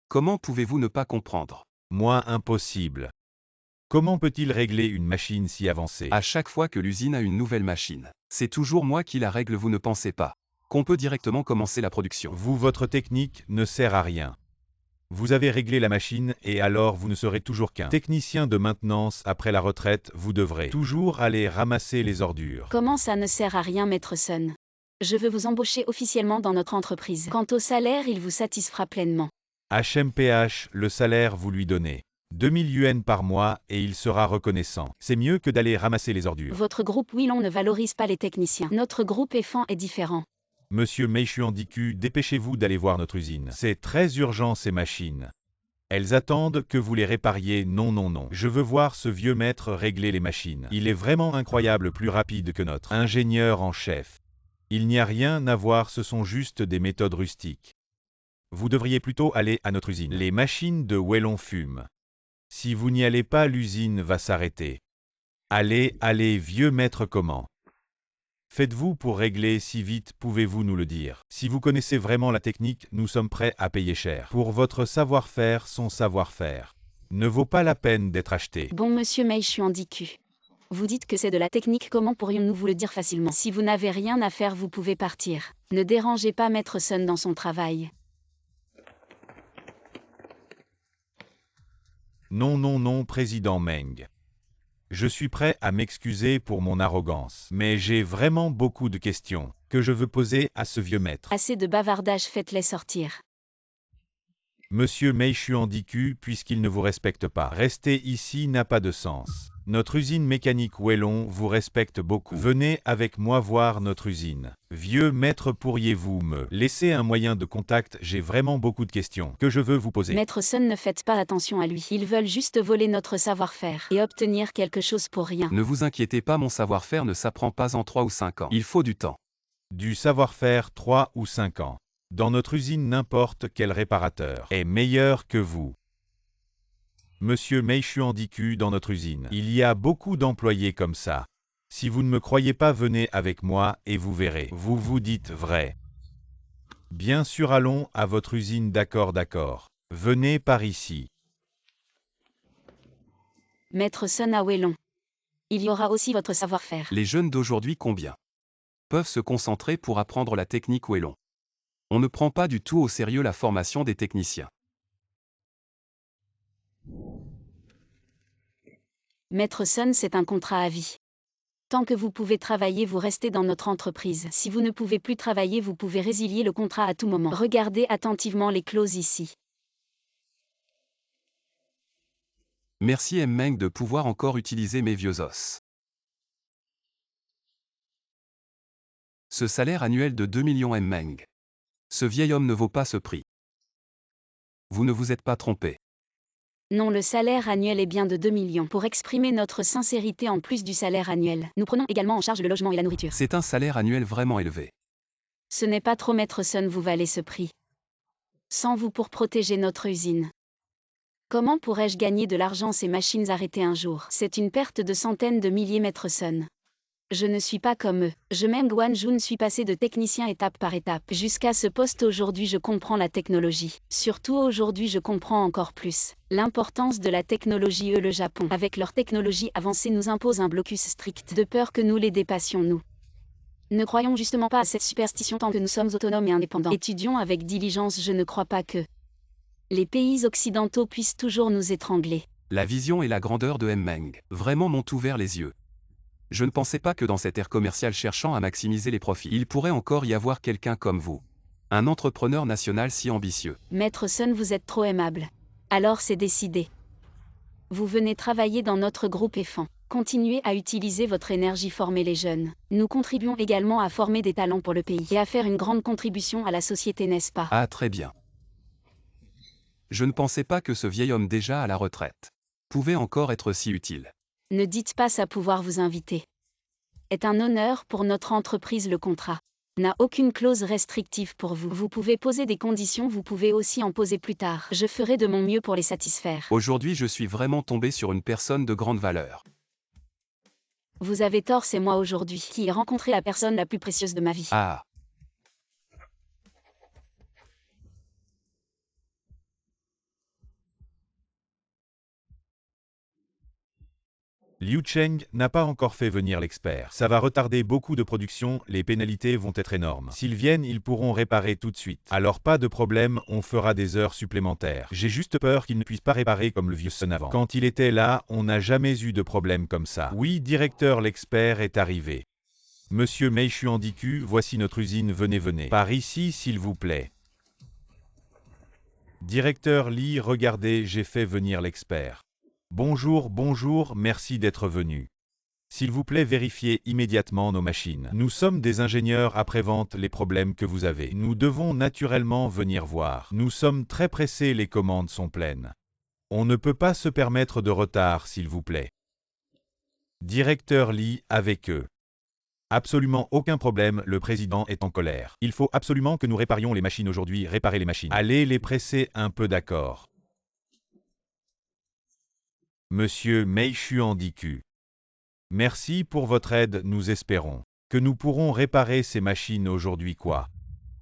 Comment pouvez-vous ne pas comprendre? Moi, impossible. Comment peut-il régler une machine si avancée? À chaque fois que l'usine a une nouvelle machine, c'est toujours moi qui la règle, vous ne pensez pas qu'on peut directement commencer la production. Vous, votre technique ne sert à rien. Vous avez réglé la machine et alors vous ne serez toujours qu'un technicien de maintenance. Après la retraite, vous devrez toujours aller ramasser les ordures. Comment ça ne sert à rien, Maître Sun? Je veux vous embaucher officiellement dans notre entreprise. Quant au salaire, il vous satisfera pleinement. HMPH, le salaire vous lui donnez 2000 yuan par mois et il sera reconnaissant. C'est mieux que d'aller ramasser les ordures. Votre groupe Willon ne valorise pas les techniciens. Notre groupe EFAN est différent. Monsieur Meishuandiku, dépêchez-vous d'aller voir notre usine. C'est très urgent ces machines. Elles attendent que vous les répariez. Non, non, non. Je veux voir ce vieux maître régler les machines. Il est vraiment incroyable, plus rapide que notre ingénieur en chef. Il n'y a rien à voir, ce sont juste des méthodes rustiques. Vous devriez plutôt aller à notre usine. Les machines de Wellon fument. Si vous n'y allez pas, l'usine va s'arrêter. Allez, allez, vieux maître, comment faites-vous pour régler si vite, pouvez-vous nous le dire? Si vous connaissez vraiment la technique, nous sommes prêts à payer cher. Pour votre savoir-faire, son savoir-faire ne vaut pas la peine d'être acheté. Bon, monsieur Meishuandiku. Vous dites que c'est de la technique, comment pourrions-nous vous le dire facilement? Si vous n'avez rien à faire, vous pouvez partir. Ne dérangez pas Maître Sun dans son travail. Non, non, non, président Meng. Je suis prêt à m'excuser pour mon arrogance, mais j'ai vraiment beaucoup de questions que je veux poser à ce vieux maître. Assez de bavardage, faites-les sortir. Monsieur Meishuandiku, puisqu'il ne vous respecte pas, rester ici n'a pas de sens. Notre usine mécanique Wellon vous respecte beaucoup. Venez avec moi voir notre usine. Vieux maître, pourriez-vous me laisser un moyen de contact? J'ai vraiment beaucoup de questions que je veux vous poser. Maître Sun, ne faites pas attention à lui. Ils veulent juste voler notre savoir-faire et obtenir quelque chose pour rien. Ne vous inquiétez pas, mon savoir-faire ne s'apprend pas en 3 ou 5 ans. Il faut du temps. Du savoir-faire 3 ou 5 ans. Dans notre usine, n'importe quel réparateur est meilleur que vous. Monsieur Meishuandiku, dans notre usine, il y a beaucoup d'employés comme ça. Si vous ne me croyez pas, venez avec moi et vous verrez. Vous vous dites vrai. Bien sûr, allons à votre usine, d'accord, d'accord. Venez par ici. Maître Sun à Wellon. Il y aura aussi votre savoir-faire. Les jeunes d'aujourd'hui, combien peuvent se concentrer pour apprendre la technique Wellon? On ne prend pas du tout au sérieux la formation des techniciens. Maître Sun, c'est un contrat à vie. Tant que vous pouvez travailler, vous restez dans notre entreprise. Si vous ne pouvez plus travailler, vous pouvez résilier le contrat à tout moment. Regardez attentivement les clauses ici. Merci M. Meng de pouvoir encore utiliser mes vieux os. Ce salaire annuel de 2 millions M. Meng. Ce vieil homme ne vaut pas ce prix. Vous ne vous êtes pas trompé. Non, le salaire annuel est bien de 2 millions. Pour exprimer notre sincérité, en plus du salaire annuel, nous prenons également en charge le logement et la nourriture. C'est un salaire annuel vraiment élevé. Ce n'est pas trop, Maître Sun, vous valez ce prix. Sans vous, pour protéger notre usine. Comment pourrais-je gagner de l'argent, ces machines arrêtées un jour? C'est une perte de centaines de milliers, Maître Sun. Je ne suis pas comme eux. Je même Guanjun suis passé de technicien étape par étape. Jusqu'à ce poste aujourd'hui, je comprends la technologie. Surtout aujourd'hui, je comprends encore plus l'importance de la technologie. Le Japon, avec leur technologie avancée, nous impose un blocus strict, de peur que nous les dépassions, nous. Ne croyons justement pas à cette superstition tant que nous sommes autonomes et indépendants. Étudions avec diligence, je ne crois pas que les pays occidentaux puissent toujours nous étrangler. La vision et la grandeur de M. Meng vraiment m'ont ouvert les yeux. Je ne pensais pas que dans cette ère commerciale cherchant à maximiser les profits, il pourrait encore y avoir quelqu'un comme vous. Un entrepreneur national si ambitieux. Maître Sun, vous êtes trop aimable. Alors c'est décidé. Vous venez travailler dans notre groupe EFAN. Continuez à utiliser votre énergie, former les jeunes. Nous contribuons également à former des talents pour le pays et à faire une grande contribution à la société, n'est-ce pas? Ah, très bien. Je ne pensais pas que ce vieil homme déjà à la retraite pouvait encore être si utile. Ne dites pas ça, pouvoir vous inviter. Est un honneur pour notre entreprise, le contrat. n'a aucune clause restrictive pour vous. Vous pouvez poser des conditions, vous pouvez aussi en poser plus tard. Je ferai de mon mieux pour les satisfaire. Aujourd'hui, je suis vraiment tombé sur une personne de grande valeur. Vous avez tort, c'est moi aujourd'hui qui ai rencontré la personne la plus précieuse de ma vie. Ah, Liu Cheng n'a pas encore fait venir l'expert. Ça va retarder beaucoup de production, les pénalités vont être énormes. S'ils viennent, ils pourront réparer tout de suite. Alors pas de problème, on fera des heures supplémentaires. J'ai juste peur qu'ils ne puissent pas réparer comme le vieux Sun avant. Quand il était là, on n'a jamais eu de problème comme ça. Oui, directeur, l'expert est arrivé. Monsieur Mei Xuandiku, voici notre usine, venez. Par ici, s'il vous plaît. Directeur Li, regardez, j'ai fait venir l'expert. Bonjour, merci d'être venu. S'il vous plaît, vérifiez immédiatement nos machines. Nous sommes des ingénieurs après-vente, les problèmes que vous avez. Nous devons naturellement venir voir. Nous sommes très pressés, les commandes sont pleines. On ne peut pas se permettre de retard, s'il vous plaît. Directeur Li, avec eux. Absolument aucun problème, le président est en colère. Il faut absolument que nous réparions les machines aujourd'hui, réparer les machines. Allez les presser un peu, d'accord. Monsieur Mei Xuandiku. Merci pour votre aide, nous espérons que nous pourrons réparer ces machines aujourd'hui quoi.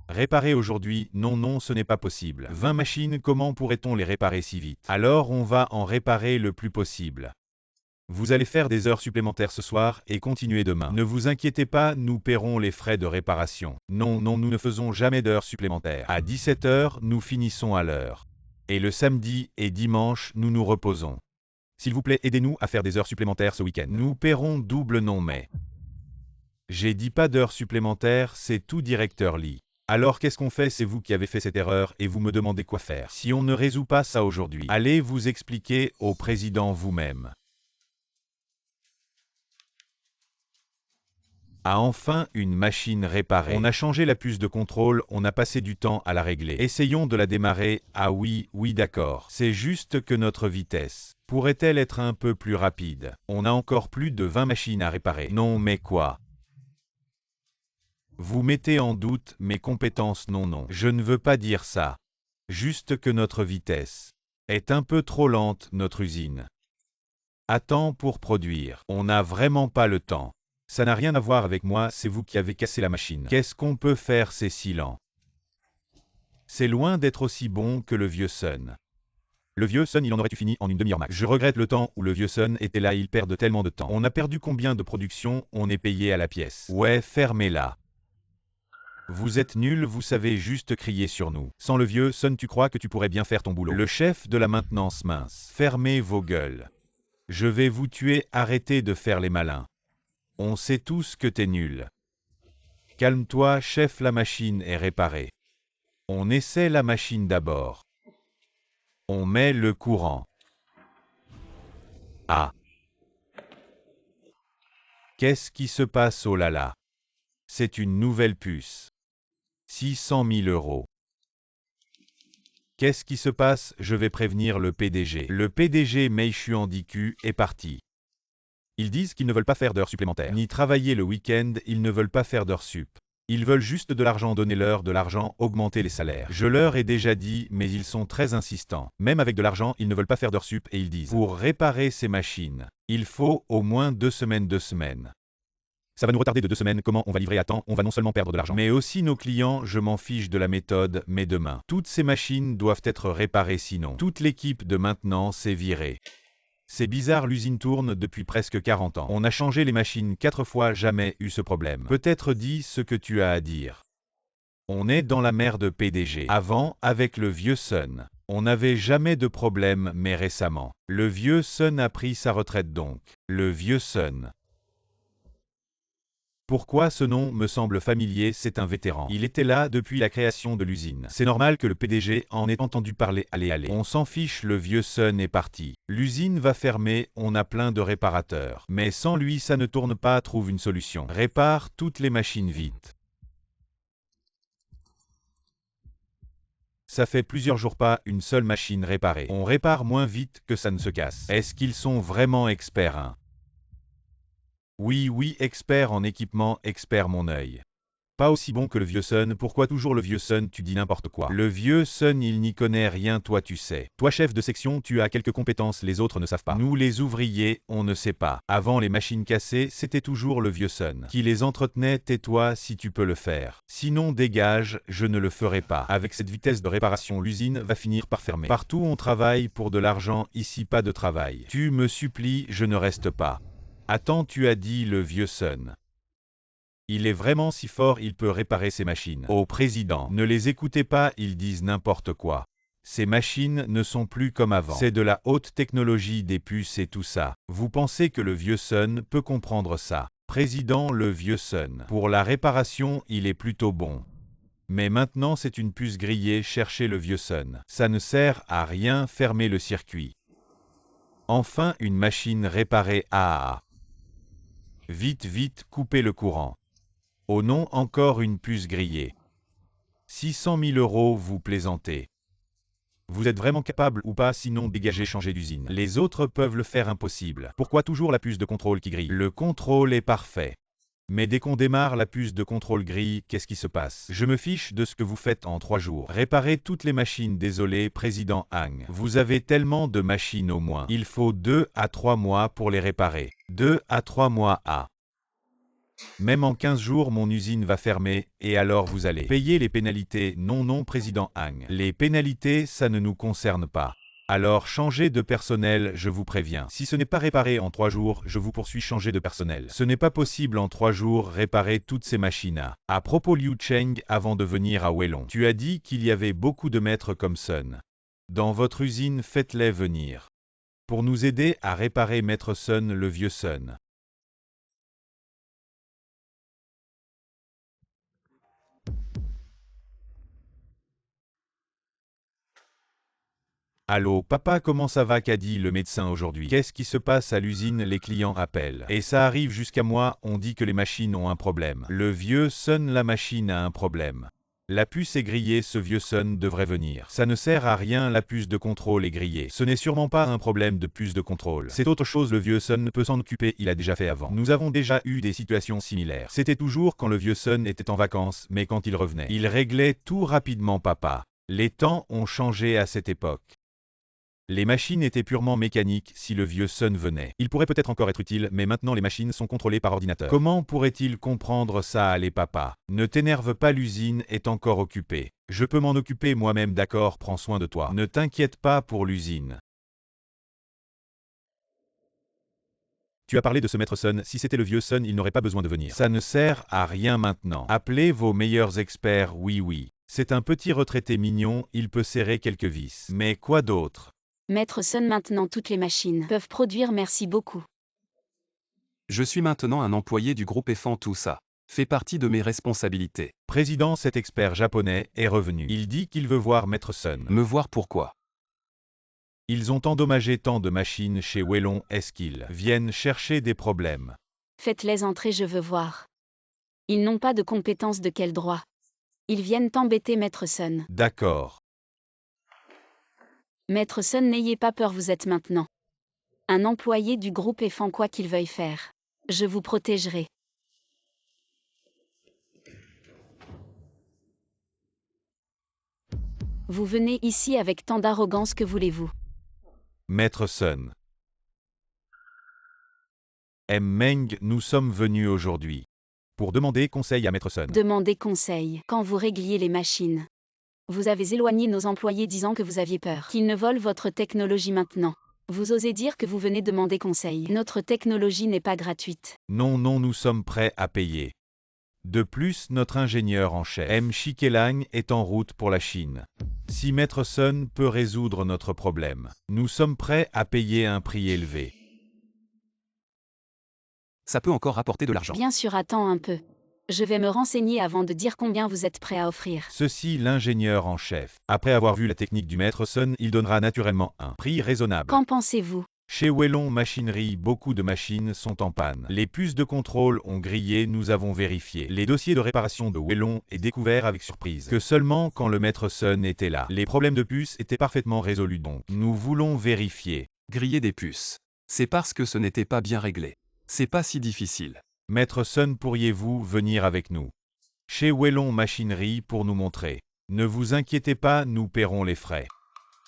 Réparer aujourd'hui, non, ce n'est pas possible. 20 machines, comment pourrait-on les réparer si vite? Alors on va en réparer le plus possible. Vous allez faire des heures supplémentaires ce soir et continuer demain. Ne vous inquiétez pas, nous paierons les frais de réparation. Non, nous ne faisons jamais d'heures supplémentaires. À 17 h, nous finissons à l'heure. Et le samedi et dimanche, nous nous reposons. S'il vous plaît, aidez-nous à faire des heures supplémentaires ce week-end. Nous paierons double, non mais. J'ai dit pas d'heures supplémentaires, c'est tout, directeur Li. Alors qu'est-ce qu'on fait? C'est vous qui avez fait cette erreur et vous me demandez quoi faire. Si on ne résout pas ça aujourd'hui, allez vous expliquer au président vous-même. A enfin une machine réparée. On a changé la puce de contrôle, on a passé du temps à la régler. Essayons de la démarrer. Ah oui, d'accord. C'est juste que notre vitesse pourrait-elle être un peu plus rapide? On a encore plus de 20 machines à réparer. Non mais quoi? Vous mettez en doute mes compétences? Non, je ne veux pas dire ça. Juste que notre vitesse est un peu trop lente, notre usine attend pour produire. On n'a vraiment pas le temps. Ça n'a rien à voir avec moi, c'est vous qui avez cassé la machine. Qu'est-ce qu'on peut faire? C'est si lent. C'est loin d'être aussi bon que le vieux Sun. Le vieux Sun, il en aurait eu fini en une demi-heure max. Je regrette le temps où le vieux Sun était là, il perd tellement de temps. On a perdu combien de production? On est payé à la pièce. Ouais, fermez-la. Vous êtes nuls, vous savez juste crier sur nous. Sans le vieux Sun, tu crois que tu pourrais bien faire ton boulot? Le chef de la maintenance, mince. Fermez vos gueules. Je vais vous tuer, arrêtez de faire les malins. On sait tous que t'es nul. Calme-toi, chef, la machine est réparée. On essaie la machine d'abord. On met le courant. Ah. Qu'est-ce qui se passe? Oh là là. C'est une nouvelle puce. 600 000 €. Qu'est-ce qui se passe? Je vais prévenir le PDG. Le PDG Mei Xuandiku est parti. Ils disent qu'ils ne veulent pas faire d'heures supplémentaires, ni travailler le week-end, ils ne veulent pas faire d'heures sup. Ils veulent juste de l'argent, donnez-leur de l'argent, augmenter les salaires. Je leur ai déjà dit, mais ils sont très insistants. Même avec de l'argent, ils ne veulent pas faire d'heures sup et ils disent, pour réparer ces machines, il faut au moins 2 semaines. Ça va nous retarder de 2 semaines, comment on va livrer à temps? On va non seulement perdre de l'argent, mais aussi nos clients, je m'en fiche de la méthode, mais demain. Toutes ces machines doivent être réparées sinon. Toute l'équipe de maintenance est virée. C'est bizarre, l'usine tourne depuis presque 40 ans. On a changé les machines 4 fois, jamais eu ce problème. Peut-être dis ce que tu as à dire. On est dans la merde, PDG. Avant, avec le vieux Sun, on n'avait jamais de problème, mais récemment, le vieux Sun a pris sa retraite donc. Le vieux Sun. Pourquoi ce nom me semble familier? C'est un vétéran. Il était là depuis la création de l'usine. C'est normal que le PDG en ait entendu parler. Allez. On s'en fiche, le vieux Sun est parti. L'usine va fermer, on a plein de réparateurs. Mais sans lui, ça ne tourne pas, trouve une solution. Répare toutes les machines vite. Ça fait plusieurs jours pas une seule machine réparée. On répare moins vite que ça ne se casse. Est-ce qu'ils sont vraiment experts, hein? Oui, expert en équipement, expert mon œil. Pas aussi bon que le vieux Sun, pourquoi toujours le vieux Sun, tu dis n'importe quoi. Le vieux Sun, il n'y connaît rien, toi tu sais. Toi chef de section, tu as quelques compétences, les autres ne savent pas. Nous les ouvriers, on ne sait pas. Avant les machines cassées, c'était toujours le vieux Sun qui les entretenait, tais-toi si tu peux le faire. Sinon dégage, je ne le ferai pas. Avec cette vitesse de réparation, l'usine va finir par fermer. Partout on travaille pour de l'argent, ici pas de travail. Tu me supplies, je ne reste pas. Attends, tu as dit le vieux Sun. Il est vraiment si fort, il peut réparer ces machines. Au président, ne les écoutez pas, ils disent n'importe quoi. Ces machines ne sont plus comme avant. C'est de la haute technologie, des puces et tout ça. Vous pensez que le vieux Sun peut comprendre ça? Président, le vieux Sun. Pour la réparation, il est plutôt bon. Mais maintenant c'est une puce grillée, cherchez le vieux Sun. Ça ne sert à rien, fermez le circuit. Enfin une machine réparée, ah. Vite, vite, coupez le courant. Oh non, encore une puce grillée. 600 000 €, vous plaisantez. Vous êtes vraiment capable ou pas, sinon dégagez, changez d'usine. Les autres peuvent le faire, impossible. Pourquoi toujours la puce de contrôle qui grille? Le contrôle est parfait. Mais dès qu'on démarre la puce de contrôle grille, qu'est-ce qui se passe? Je me fiche de ce que vous faites en 3 jours. Réparez toutes les machines, désolé, président Hang. Vous avez tellement de machines au moins. Il faut 2 à 3 mois pour les réparer. 2 à 3 mois à. Même en 15 jours, mon usine va fermer, et alors vous allez payer les pénalités. Non, non, président Hang. Les pénalités, ça ne nous concerne pas. Alors changez de personnel, je vous préviens. Si ce n'est pas réparé en 3 jours, je vous poursuis, changer de personnel. Ce n'est pas possible en 3 jours réparer toutes ces machines. À propos Liu Cheng, avant de venir à Weilong, tu as dit qu'il y avait beaucoup de maîtres comme Sun. Dans votre usine, faites-les venir. Pour nous aider à réparer Maître Sun, le vieux Sun. Allô, papa, comment ça va, qu'a dit le médecin aujourd'hui? Qu'est-ce qui se passe à l'usine? Les clients appellent. Et ça arrive jusqu'à moi, on dit que les machines ont un problème. Le vieux Sun, la machine a un problème. La puce est grillée, ce vieux Sun devrait venir. Ça ne sert à rien, la puce de contrôle est grillée. Ce n'est sûrement pas un problème de puce de contrôle. C'est autre chose, le vieux Sun ne peut s'en occuper, il a déjà fait avant. Nous avons déjà eu des situations similaires. C'était toujours quand le vieux Sun était en vacances, mais quand il revenait, il réglait tout rapidement, papa. Les temps ont changé à cette époque. Les machines étaient purement mécaniques. Si le vieux Sun venait, il pourrait peut-être encore être utile, mais maintenant les machines sont contrôlées par ordinateur. Comment pourrait-il comprendre ça? Allez papa, ne t'énerve pas, l'usine est encore occupée. Je peux m'en occuper moi-même, d'accord, prends soin de toi. Ne t'inquiète pas pour l'usine. Tu as parlé de ce maître Sun, si c'était le vieux Sun, il n'aurait pas besoin de venir. Ça ne sert à rien maintenant. Appelez vos meilleurs experts, oui oui. C'est un petit retraité mignon, il peut serrer quelques vis. Mais quoi d'autre? Maître Sun, maintenant toutes les machines peuvent produire, merci beaucoup. Je suis maintenant un employé du groupe EFAN, tout ça fait partie de mes responsabilités. Président, cet expert japonais est revenu. Il dit qu'il veut voir Maître Sun. Me voir pourquoi? Ils ont endommagé tant de machines chez Weilong, est-ce qu'ils viennent chercher des problèmes? Faites-les entrer, je veux voir. Ils n'ont pas de compétences, de quel droit? Ils viennent embêter Maître Sun. D'accord. Maître Sun, n'ayez pas peur, vous êtes maintenant un employé du groupe EFAN, quoi qu'il veuille faire. Je vous protégerai. Vous venez ici avec tant d'arrogance, que voulez-vous? Maître Sun. M. Meng, nous sommes venus aujourd'hui pour demander conseil à Maître Sun. Demandez conseil quand vous régliez les machines. Vous avez éloigné nos employés disant que vous aviez peur qu'ils ne volent votre technologie maintenant. Vous osez dire que vous venez demander conseil. Notre technologie n'est pas gratuite. Non, non, nous sommes prêts à payer. De plus, notre ingénieur en chef, M. Shikelang, est en route pour la Chine. Si Maître Sun peut résoudre notre problème, nous sommes prêts à payer un prix élevé. Ça peut encore rapporter de l'argent. Bien sûr, attends un peu. Je vais me renseigner avant de dire combien vous êtes prêt à offrir. Ceci, l'ingénieur en chef. Après avoir vu la technique du Maître Sun, il donnera naturellement un prix raisonnable. Qu'en pensez-vous? Chez Weilong Machinerie, beaucoup de machines sont en panne. Les puces de contrôle ont grillé, nous avons vérifié. Les dossiers de réparation de Weilong et découvert avec surprise que seulement quand le Maître Sun était là, les problèmes de puces étaient parfaitement résolus, donc nous voulons vérifier. Griller des puces. C'est parce que ce n'était pas bien réglé. C'est pas si difficile. Maître Sun, pourriez-vous venir avec nous? Chez Wellon Machinerie pour nous montrer. Ne vous inquiétez pas, nous paierons les frais.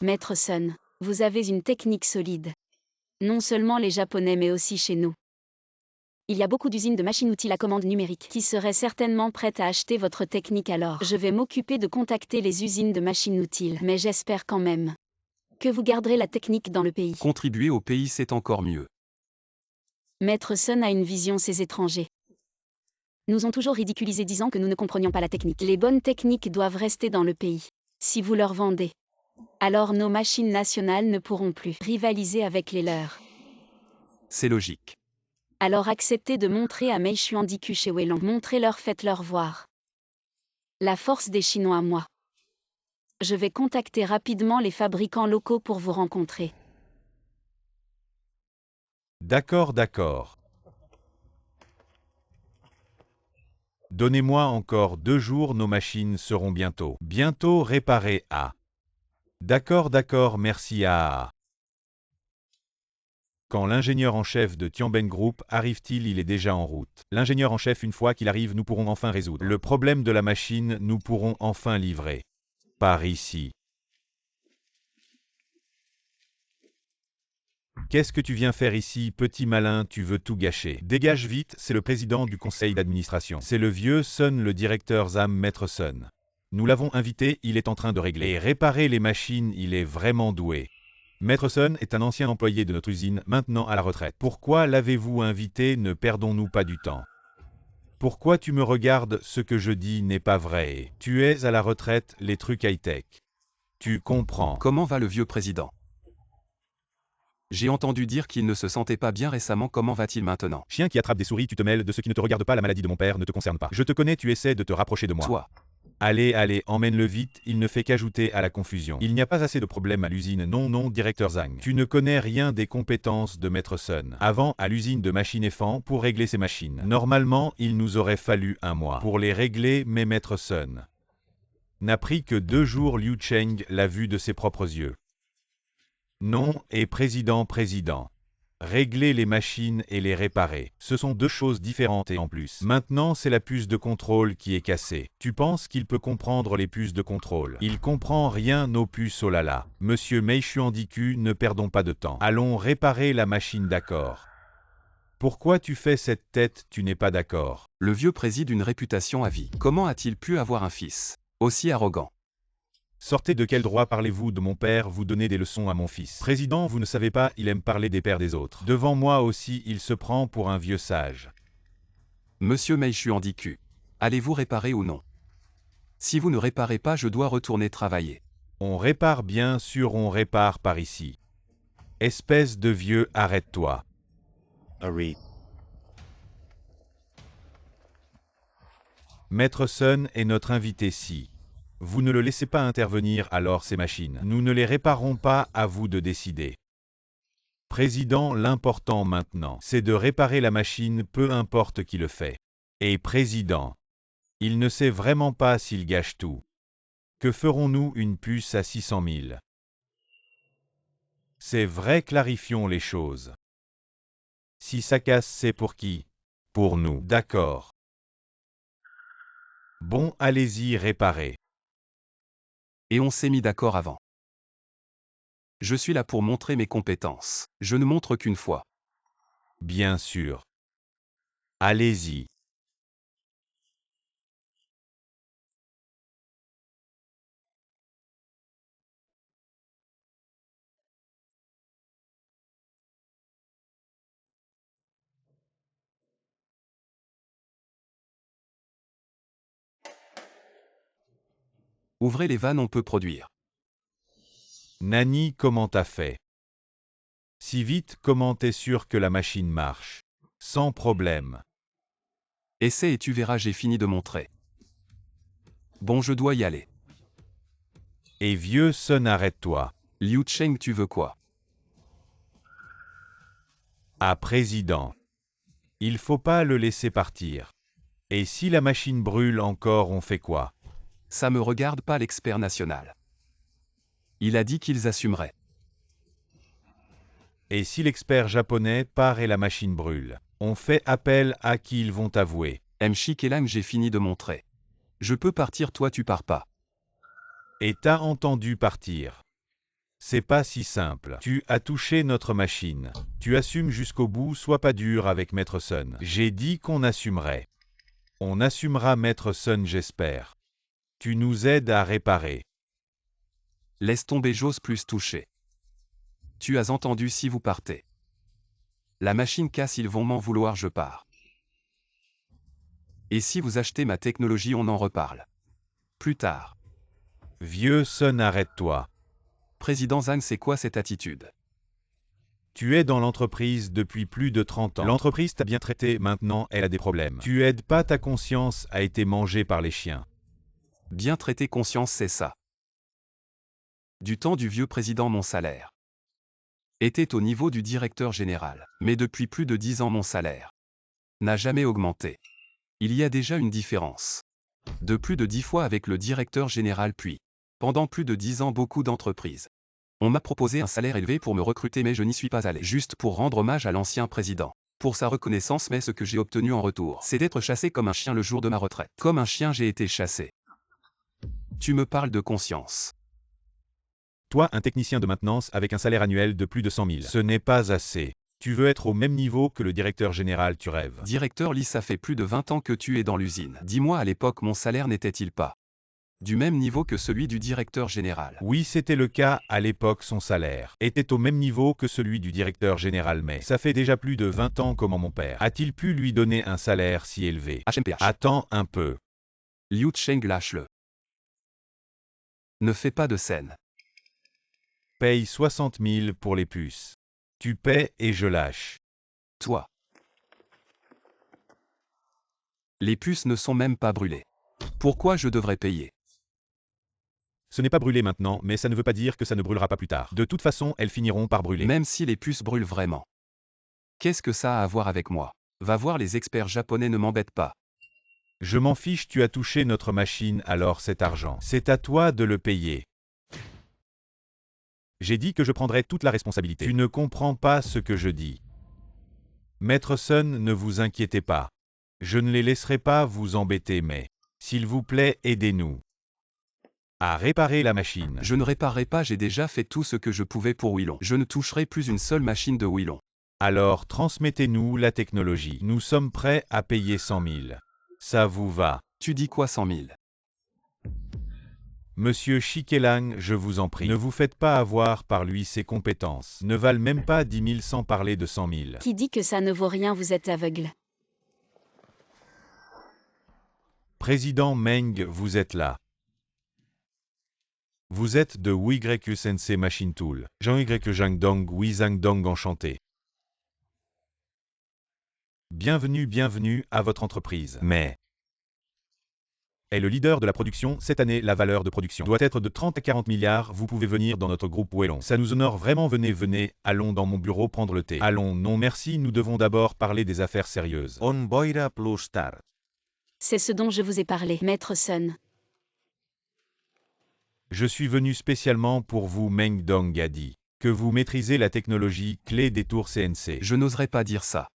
Maître Sun, vous avez une technique solide. Non seulement les Japonais mais aussi chez nous. Il y a beaucoup d'usines de machines-outils à commande numérique qui seraient certainement prêtes à acheter votre technique alors. Je vais m'occuper de contacter les usines de machines-outils, mais j'espère quand même que vous garderez la technique dans le pays. Contribuer au pays, c'est encore mieux. Maître Sun a une vision ces étrangers. Nous ont toujours ridiculisé disant que nous ne comprenions pas la technique. Les bonnes techniques doivent rester dans le pays. Si vous leur vendez, alors nos machines nationales ne pourront plus rivaliser avec les leurs. C'est logique. Alors acceptez de montrer à Meishuandiku chez Wellon. Montrez-leur, faites-leur voir. La force des Chinois à moi. Je vais contacter rapidement les fabricants locaux pour vous rencontrer. D'accord, d'accord. Donnez-moi encore 2 jours, nos machines seront bientôt réparées à. D'accord, d'accord, merci à. Quand l'ingénieur en chef de Tianben Group arrive-t-il? Il est déjà en route. L'ingénieur en chef, une fois qu'il arrive, nous pourrons enfin résoudre le problème de la machine, nous pourrons enfin livrer. Par ici. Qu'est-ce que tu viens faire ici, petit malin? Tu veux tout gâcher. Dégage vite, c'est le président du conseil d'administration. C'est le vieux Sun, le directeur Zam, Maître Sun. Nous l'avons invité, il est en train de régler et réparer les machines, il est vraiment doué. Maître Sun est un ancien employé de notre usine, maintenant à la retraite. Pourquoi l'avez-vous invité? Ne perdons-nous pas du temps. Pourquoi tu me regardes? Ce que je dis n'est pas vrai. Tu es à la retraite, les trucs high-tech. Tu comprends. Comment va le vieux président? J'ai entendu dire qu'il ne se sentait pas bien récemment, comment va-t-il maintenant? Chien qui attrape des souris, tu te mêles de ce qui ne te regarde pas, la maladie de mon père ne te concerne pas. Je te connais, tu essaies de te rapprocher de moi. Toi. Allez, allez, emmène-le vite, il ne fait qu'ajouter à la confusion. Il n'y a pas assez de problèmes à l'usine, non, non, directeur Zhang. Tu ne connais rien des compétences de Maître Sun. Avant, à l'usine de machines Fan pour régler ces machines. Normalement, il nous aurait fallu 1 mois pour les régler, mais Maître Sun n'a pris que 2 jours. Liu Cheng l'a vu de ses propres yeux. Non, et président. Régler les machines et les réparer, ce sont 2 choses différentes et en plus. Maintenant, c'est la puce de contrôle qui est cassée. Tu penses qu'il peut comprendre les puces de contrôle? Il comprend rien, nos puces, oh là là. Monsieur Meishuandiku, ne perdons pas de temps. Allons réparer la machine, d'accord. Pourquoi tu fais cette tête? Tu n'es pas d'accord. Le vieux préside une réputation à vie. Comment a-t-il pu avoir un fils aussi arrogant? Sortez, de quel droit parlez-vous de mon père? Vous donnez des leçons à mon fils. Président, vous ne savez pas, il aime parler des pères des autres. Devant moi aussi, il se prend pour un vieux sage. Monsieur Meishuandiku, allez-vous réparer ou non? Si vous ne réparez pas, je dois retourner travailler. On répare, bien sûr, on répare par ici. Espèce de vieux, arrête-toi. Hurry. Maître Sun est notre invité-ci. Vous ne le laissez pas intervenir, alors ces machines. Nous ne les réparerons pas, à vous de décider. Président, l'important maintenant, c'est de réparer la machine, peu importe qui le fait. Et président, il ne sait vraiment pas s'il gâche tout. Que ferons-nous? Une puce à 600 000. C'est vrai, clarifions les choses. Si ça casse, c'est pour qui? Pour nous. D'accord. Bon, allez-y, réparez. Et on s'est mis d'accord avant. Je suis là pour montrer mes compétences. Je ne montre qu'une fois. Bien sûr. Allez-y. Ouvrez les vannes, on peut produire. Nani, comment t'as fait? Si vite, comment t'es sûr que la machine marche? Sans problème. Essaie et tu verras, j'ai fini de montrer. Bon, je dois y aller. Et vieux Sun, arrête-toi. Liu Cheng, tu veux quoi? Ah, président. Il faut pas le laisser partir. Et si la machine brûle encore, on fait quoi? Ça me regarde pas, l'expert national. Il a dit qu'ils assumeraient. Et si l'expert japonais part et la machine brûle? On fait appel à qui? Ils vont avouer. Mchi Kelang, j'ai fini de montrer. Je peux partir, toi tu pars pas. Et t'as entendu partir. C'est pas si simple. Tu as touché notre machine. Tu assumes jusqu'au bout, sois pas dur avec Maître Sun. J'ai dit qu'on assumerait. On assumera Maître Sun, j'espère. Tu nous aides à réparer. Laisse tomber, j'ose plus toucher. Tu as entendu, si vous partez. La machine casse, ils vont m'en vouloir, je pars. Et si vous achetez ma technologie, on en reparle. Plus tard. Vieux Sun, arrête-toi. Président Zhang, c'est quoi cette attitude? Tu es dans l'entreprise depuis plus de 30 ans. L'entreprise t'a bien traité, maintenant elle a des problèmes. Tu aides pas, ta conscience a été mangée par les chiens. Bien traité, conscience, c'est ça. Du temps du vieux président, mon salaire était au niveau du directeur général. Mais depuis plus de 10 ans, mon salaire n'a jamais augmenté. Il y a déjà une différence de plus de 10 fois avec le directeur général, puis, pendant plus de 10 ans, beaucoup d'entreprises. On m'a proposé un salaire élevé pour me recruter, mais je n'y suis pas allé. Juste pour rendre hommage à l'ancien président. Pour sa reconnaissance, mais ce que j'ai obtenu en retour, c'est d'être chassé comme un chien le jour de ma retraite. Comme un chien, j'ai été chassé. Tu me parles de conscience. Toi, un technicien de maintenance avec un salaire annuel de plus de 100 000. Ce n'est pas assez. Tu veux être au même niveau que le directeur général, tu rêves. Directeur Lee, ça fait plus de 20 ans que tu es dans l'usine. Dis-moi, à l'époque, mon salaire n'était-il pas du même niveau que celui du directeur général? Oui, c'était le cas, à l'époque son salaire était au même niveau que celui du directeur général, mais ça fait déjà plus de 20 ans, comment mon père a-t-il pu lui donner un salaire si élevé? HMPH. Attends un peu. Liu Cheng, lâche-le. Ne fais pas de scène. Paye 60 000 pour les puces. Tu paies et je lâche. Toi. Les puces ne sont même pas brûlées. Pourquoi je devrais payer? Ce n'est pas brûlé maintenant, mais ça ne veut pas dire que ça ne brûlera pas plus tard. De toute façon, elles finiront par brûler. Même si les puces brûlent vraiment. Qu'est-ce que ça a à voir avec moi? Va voir les experts japonais, ne m'embête pas. Je m'en fiche, tu as touché notre machine, alors cet argent, c'est à toi de le payer. J'ai dit que je prendrais toute la responsabilité. Tu ne comprends pas ce que je dis. Maître Sun, ne vous inquiétez pas. Je ne les laisserai pas vous embêter, mais, s'il vous plaît, aidez-nous à réparer la machine. Je ne réparerai pas, j'ai déjà fait tout ce que je pouvais pour Willon. Je ne toucherai plus une seule machine de Willon. Alors transmettez-nous la technologie. Nous sommes prêts à payer 100 000. Ça vous va? Tu dis quoi, 100 000? Monsieur Shikelang, je vous en prie, ne vous faites pas avoir par lui, ses compétences ne valent même pas 10 000 sans parler de 100 000. Qui dit que ça ne vaut rien, vous êtes aveugle. Président Meng, vous êtes là. Vous êtes de WYSNC Machine Tool. Jean-Y Zhangdong, Zhangdong, enchanté. Bienvenue à votre entreprise. Mais est le leader de la production. Cette année, la valeur de production doit être de 30 à 40 milliards. Vous pouvez venir dans notre groupe Wellon. Ça nous honore vraiment. Venez. Allons dans mon bureau prendre le thé. Allons, non merci, nous devons d'abord parler des affaires sérieuses. On boira plus tard. C'est ce dont je vous ai parlé, Maître Sun. Je suis venu spécialement pour vous. Meng Dong a dit que vous maîtrisez la technologie clé des tours CNC. Je n'oserais pas dire ça.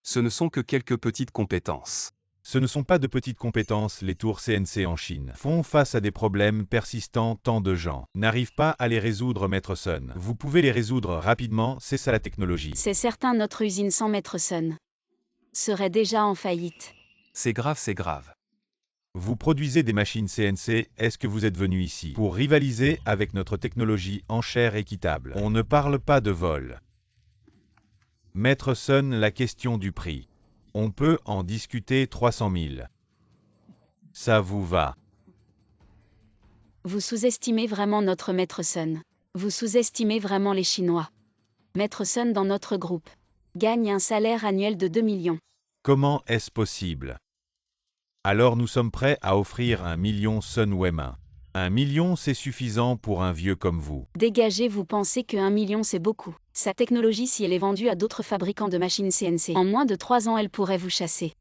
Ce ne sont que quelques petites compétences. Ce ne sont pas de petites compétences. Les tours CNC en Chine font face à des problèmes persistants. Tant de gens n'arrivent pas à les résoudre, Maître Sun. Vous pouvez les résoudre rapidement, c'est ça la technologie. C'est certain, notre usine sans Maître Sun serait déjà en faillite. C'est grave, c'est grave. Vous produisez des machines CNC, est-ce que vous êtes venu ici pour rivaliser avec notre technologie enchère équitable? On ne parle pas de vol. Maître Sun, la question du prix. On peut en discuter. 300 000. Ça vous va? Vous sous-estimez vraiment notre Maître Sun. Vous sous-estimez vraiment les Chinois. Maître Sun dans notre groupe gagne un salaire annuel de 2 millions. Comment est-ce possible? Alors nous sommes prêts à offrir 1 million Sun Weimin. 1 million, c'est suffisant pour un vieux comme vous. Dégagez, vous pensez que 1 million c'est beaucoup. Sa technologie, si elle est vendue à d'autres fabricants de machines CNC, en moins de 3 ans elle pourrait vous chasser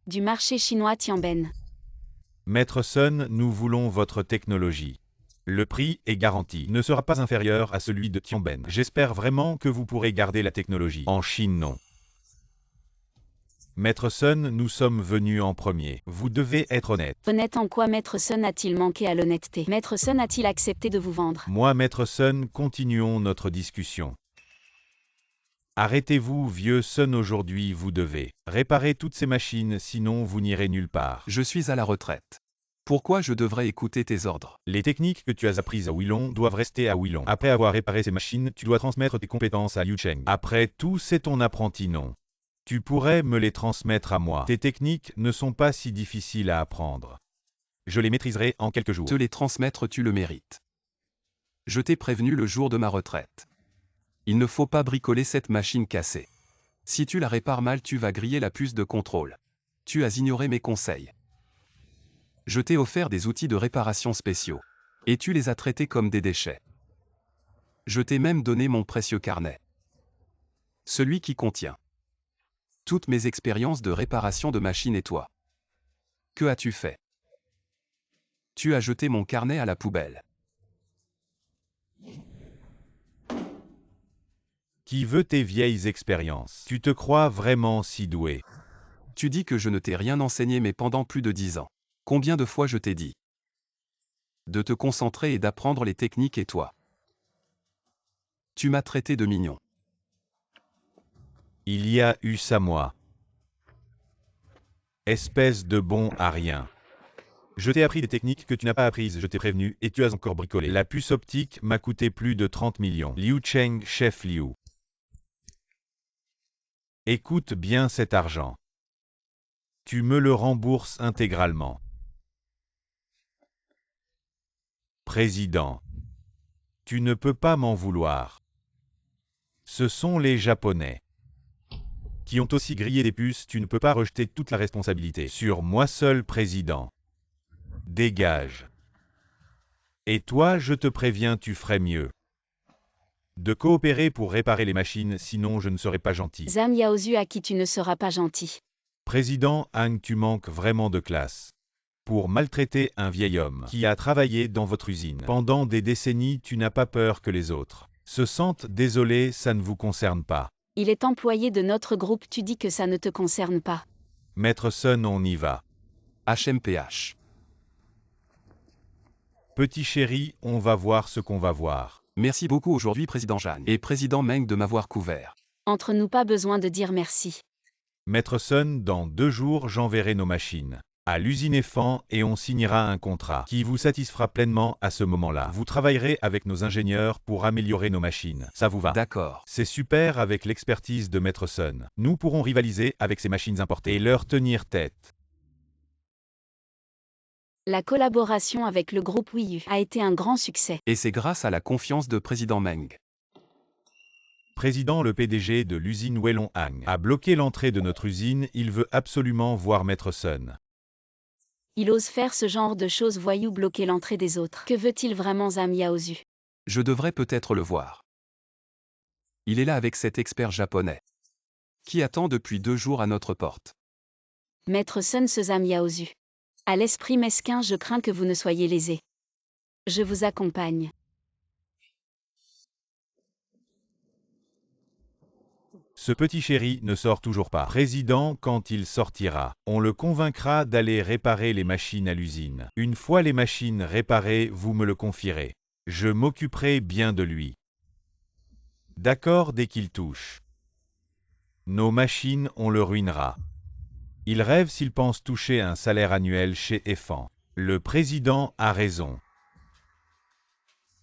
du marché chinois Tianben. Maître Sun, nous voulons votre technologie. Le prix est garanti, ne sera pas inférieur à celui de Tianben. J'espère vraiment que vous pourrez garder la technologie. En Chine, non. Maître Sun, nous sommes venus en premier. Vous devez être honnête. Honnête en quoi Maître Sun a-t-il manqué à l'honnêteté? Maître Sun a-t-il accepté de vous vendre? Moi, Maître Sun, continuons notre discussion. Arrêtez-vous, vieux Sun, aujourd'hui vous devez réparer toutes ces machines, sinon vous n'irez nulle part. Je suis à la retraite. Pourquoi je devrais écouter tes ordres? Les techniques que tu as apprises à Willon doivent rester à Willon. Après avoir réparé ces machines, tu dois transmettre tes compétences à Liu Cheng. Après tout, c'est ton apprenti, non? Tu pourrais me les transmettre à moi. Tes techniques ne sont pas si difficiles à apprendre. Je les maîtriserai en quelques jours. Te les transmettre, tu le mérites. Je t'ai prévenu le jour de ma retraite. Il ne faut pas bricoler cette machine cassée. Si tu la répares mal, tu vas griller la puce de contrôle. Tu as ignoré mes conseils. Je t'ai offert des outils de réparation spéciaux. Et tu les as traités comme des déchets. Je t'ai même donné mon précieux carnet. Celui qui contient toutes mes expériences de réparation de machines et toi. Que as-tu fait? Tu as jeté mon carnet à la poubelle. Qui veut tes vieilles expériences? Tu te crois vraiment si doué? Tu dis que je ne t'ai rien enseigné, mais pendant plus de 10 ans. Combien de fois je t'ai dit de te concentrer et d'apprendre les techniques, et toi? Tu m'as traité de mignon. Il y a eu ça, moi. Espèce de bon à rien. Je t'ai appris des techniques que tu n'as pas apprises, je t'ai prévenu, et tu as encore bricolé. La puce optique m'a coûté plus de 30 millions. Liu Cheng, chef Liu. Écoute bien cet argent. Tu me le rembourses intégralement. Président. Tu ne peux pas m'en vouloir. Ce sont les Japonais qui ont aussi grillé des puces, tu ne peux pas rejeter toute la responsabilité sur moi seul, président. Dégage. Et toi, je te préviens, tu ferais mieux de coopérer pour réparer les machines, sinon je ne serai pas gentil. Zhang Yaozu, à qui tu ne seras pas gentil. Président Han, tu manques vraiment de classe. Pour maltraiter un vieil homme qui a travaillé dans votre usine pendant des décennies, tu n'as pas peur que les autres se sentent désolés, ça ne vous concerne pas. Il est employé de notre groupe, tu dis que ça ne te concerne pas. Maître Sun, on y va. HMPH. Petit chéri, on va voir ce qu'on va voir. Merci beaucoup aujourd'hui, Président Jeanne et Président Meng, de m'avoir couvert. Entre nous, pas besoin de dire merci. Maître Sun, dans 2 jours, j'enverrai nos machines à l'usine EFAN et on signera un contrat qui vous satisfera pleinement à ce moment-là. Vous travaillerez avec nos ingénieurs pour améliorer nos machines. Ça vous va? D'accord. C'est super avec l'expertise de Maître Sun. Nous pourrons rivaliser avec ces machines importées et leur tenir tête. La collaboration avec le groupe Wii U a été un grand succès. Et c'est grâce à la confiance de Président Meng. Président, le PDG de l'usine Weilong Han a bloqué l'entrée de notre usine, il veut absolument voir Maître Sun. Il ose faire ce genre de choses, voyou, bloquer l'entrée des autres. Que veut-il vraiment, Zhang Yaozu? Je devrais peut-être le voir. Il est là avec cet expert japonais qui attend depuis 2 jours à notre porte. Maître Sun, ce Zhang Yaozu. À l'esprit mesquin, je crains que vous ne soyez lésé. Je vous accompagne. Ce petit chéri ne sort toujours pas. Président, quand il sortira, on le convaincra d'aller réparer les machines à l'usine. Une fois les machines réparées, vous me le confierez. Je m'occuperai bien de lui. D'accord, dès qu'il touche nos machines, on le ruinera. Il rêve s'il pense toucher un salaire annuel chez EFAN. Le président a raison.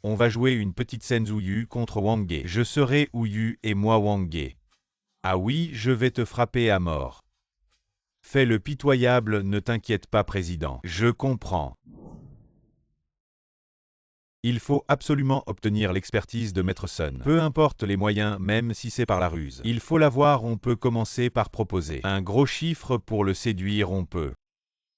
On va jouer une petite scène Ouyu contre Wang Ge. Je serai Ouyu et moi Wang Ge. Ah oui, je vais te frapper à mort. Fais le pitoyable, ne t'inquiète pas, président. Je comprends. Il faut absolument obtenir l'expertise de Maître Sun. Peu importe les moyens, même si c'est par la ruse. Il faut l'avoir, on peut commencer par proposer un gros chiffre pour le séduire, on peut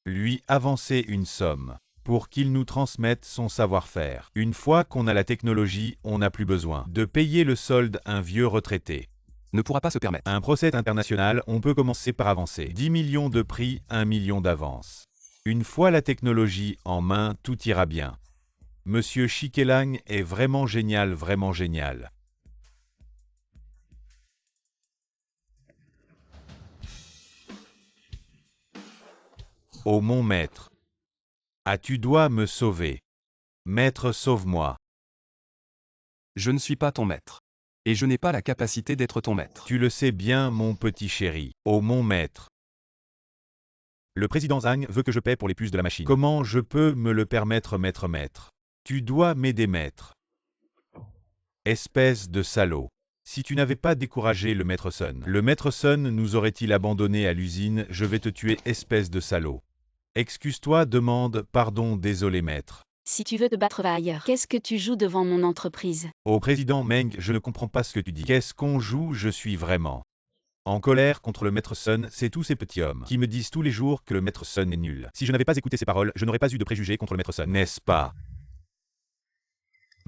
lui avancer une somme pour qu'il nous transmette son savoir-faire. Une fois qu'on a la technologie, on n'a plus besoin de payer le solde à un vieux retraité. Ne pourra pas se permettre. Un procès international, on peut commencer par avancer 10 millions de prix, 1 million d'avance. Une fois la technologie en main, tout ira bien. Monsieur Shikelang est vraiment génial, vraiment génial. Oh mon maître. Ah, tu dois me sauver. Maître, sauve-moi. Je ne suis pas ton maître. Et je n'ai pas la capacité d'être ton maître. Tu le sais bien, mon petit chéri. Oh mon maître. Le président Zhang veut que je paie pour les puces de la machine. Comment je peux me le permettre, maître? Tu dois m'aider, maître. Espèce de salaud. Si tu n'avais pas découragé le maître Sun, le maître Sun nous aurait-il abandonné à l'usine? Je vais te tuer, espèce de salaud. Excuse-toi, demande pardon, désolé maître. Si tu veux te battre, va ailleurs. Qu'est-ce que tu joues devant mon entreprise? Au président Meng, je ne comprends pas ce que tu dis. Qu'est-ce qu'on joue? Je suis vraiment en colère contre le maître Sun. C'est tous ces petits hommes qui me disent tous les jours que le maître Sun est nul. Si je n'avais pas écouté ces paroles, je n'aurais pas eu de préjugés contre le maître Sun, n'est-ce pas?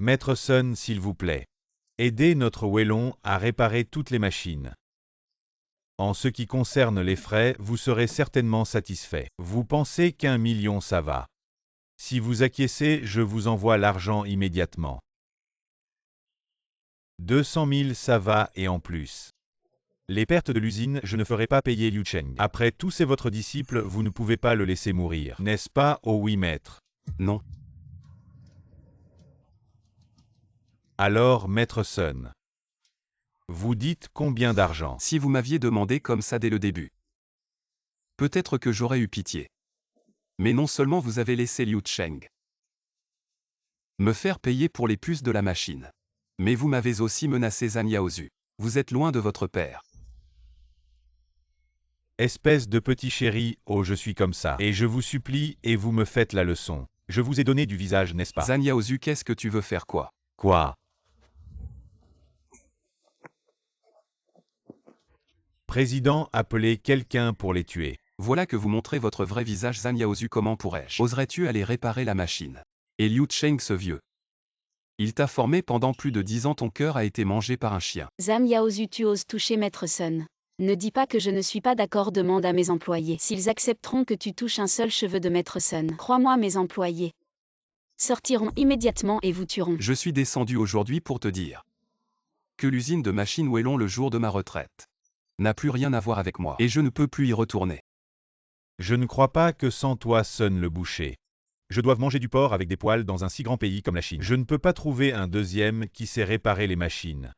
Maître Sun, s'il vous plaît. Aidez notre Wellon à réparer toutes les machines. En ce qui concerne les frais, vous serez certainement satisfait. Vous pensez qu'1 million ça va? Si vous acquiescez, je vous envoie l'argent immédiatement. 200 000 ça va et en plus. Les pertes de l'usine, je ne ferai pas payer Liu Cheng. Après tout, c'est votre disciple, vous ne pouvez pas le laisser mourir. N'est-ce pas? Oh oui, maître. Non. Alors, maître Sun. Vous dites combien d'argent? Si vous m'aviez demandé comme ça dès le début. Peut-être que j'aurais eu pitié. Mais non seulement vous avez laissé Liu Cheng me faire payer pour les puces de la machine, mais vous m'avez aussi menacé Zhang Yaozu. Vous êtes loin de votre père. Espèce de petit chéri, oh je suis comme ça. Et je vous supplie, et vous me faites la leçon. Je vous ai donné du visage, n'est-ce pas? Zhang Yaozu, qu'est-ce que tu veux faire quoi? Quoi? Président, appelez quelqu'un pour les tuer. Voilà que vous montrez votre vrai visage, Zhang Yaozu. Comment pourrais-je? Oserais-tu aller réparer la machine? Et Liu Cheng, ce vieux. Il t'a formé pendant plus de 10 ans, ton cœur a été mangé par un chien. Zhang Yaozu, tu oses toucher maître Sun. Ne dis pas que je ne suis pas d'accord, demande à mes employés s'ils accepteront que tu touches un seul cheveu de maître Sun. Crois-moi, mes employés sortiront immédiatement et vous tueront. Je suis descendu aujourd'hui pour te dire que l'usine de machines Wellon, le jour de ma retraite, n'a plus rien à voir avec moi et je ne peux plus y retourner. Je ne crois pas que sans toi sonne le boucher. Je dois manger du porc avec des poils dans un si grand pays comme la Chine. Je ne peux pas trouver un deuxième qui sait réparer les machines.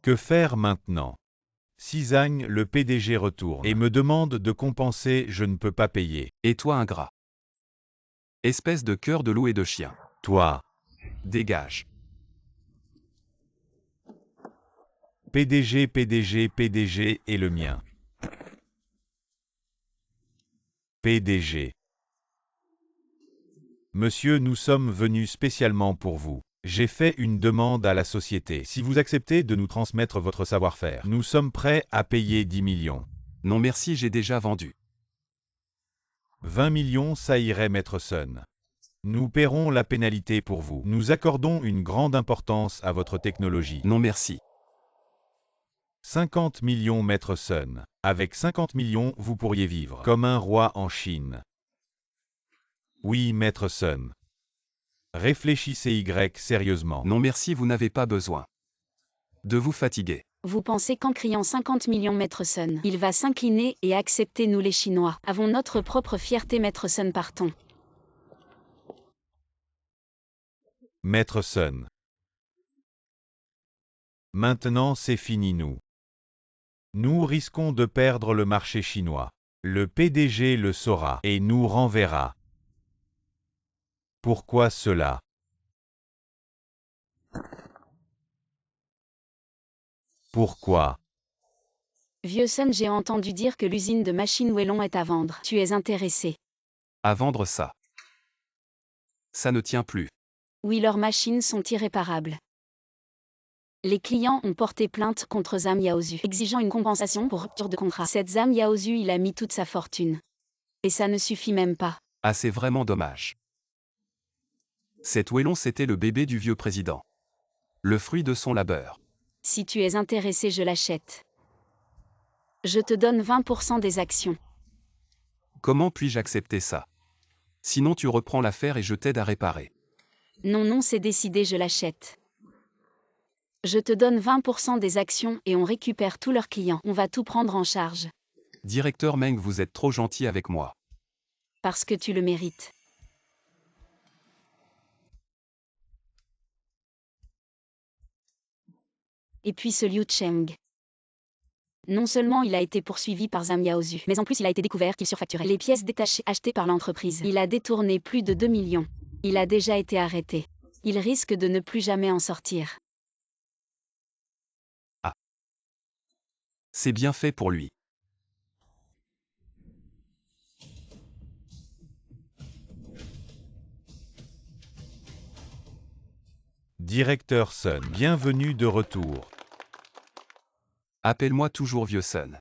Que faire maintenant? Si Zhang, le PDG, retourne et me demande de compenser, je ne peux pas payer. Et toi, ingrat. Espèce de cœur de loup et de chien. Toi. Dégage. PDG, PDG, PDG et le mien. PDG. Monsieur, nous sommes venus spécialement pour vous. J'ai fait une demande à la société. Si vous acceptez de nous transmettre votre savoir-faire, nous sommes prêts à payer 10 millions. Non merci, j'ai déjà vendu. 20 millions, ça irait, maître Sun. Nous paierons la pénalité pour vous. Nous accordons une grande importance à votre technologie. Non merci. 50 millions, maître Sun. Avec 50 millions, vous pourriez vivre comme un roi en Chine. Oui, maître Sun. Réfléchissez sérieusement. Non merci, vous n'avez pas besoin de vous fatiguer. Vous pensez qu'en criant 50 millions maître Sun, il va s'incliner et accepter nous les Chinois? Avons notre propre fierté, maître Sun, partons. Maître Sun. Maintenant c'est fini nous. Nous risquons de perdre le marché chinois. Le PDG le saura et nous renverra. Pourquoi cela? Pourquoi? Vieux Sun, j'ai entendu dire que l'usine de machines Wellon est à vendre. Tu es intéressé? À vendre ça. Ça ne tient plus. Oui, leurs machines sont irréparables. Les clients ont porté plainte contre Zhang Yaozu, exigeant une compensation pour rupture de contrat. Cette Zhang Yaozu, il a mis toute sa fortune. Et ça ne suffit même pas. Ah, c'est vraiment dommage. Cet Wellon, c'était le bébé du vieux président. Le fruit de son labeur. Si tu es intéressé, je l'achète. Je te donne 20% des actions. Comment puis-je accepter ça? Sinon tu reprends l'affaire et je t'aide à réparer. Non, c'est décidé, je l'achète. Je te donne 20% des actions et on récupère tous leurs clients. On va tout prendre en charge. Directeur Meng, vous êtes trop gentil avec moi. Parce que tu le mérites. Et puis ce Liu Cheng. Non seulement il a été poursuivi par Zhang Yaozu, mais en plus il a été découvert qu'il surfacturait les pièces détachées achetées par l'entreprise. Il a détourné plus de 2 millions. Il a déjà été arrêté. Il risque de ne plus jamais en sortir. C'est bien fait pour lui. Directeur Sun, bienvenue de retour. Appelle-moi toujours vieux Sun.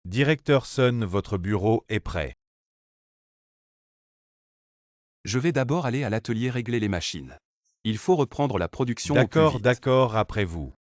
Directeur Sun, votre bureau est prêt. Je vais d'abord aller à l'atelier régler les machines. Il faut reprendre la production au plus vite. D'accord, après vous.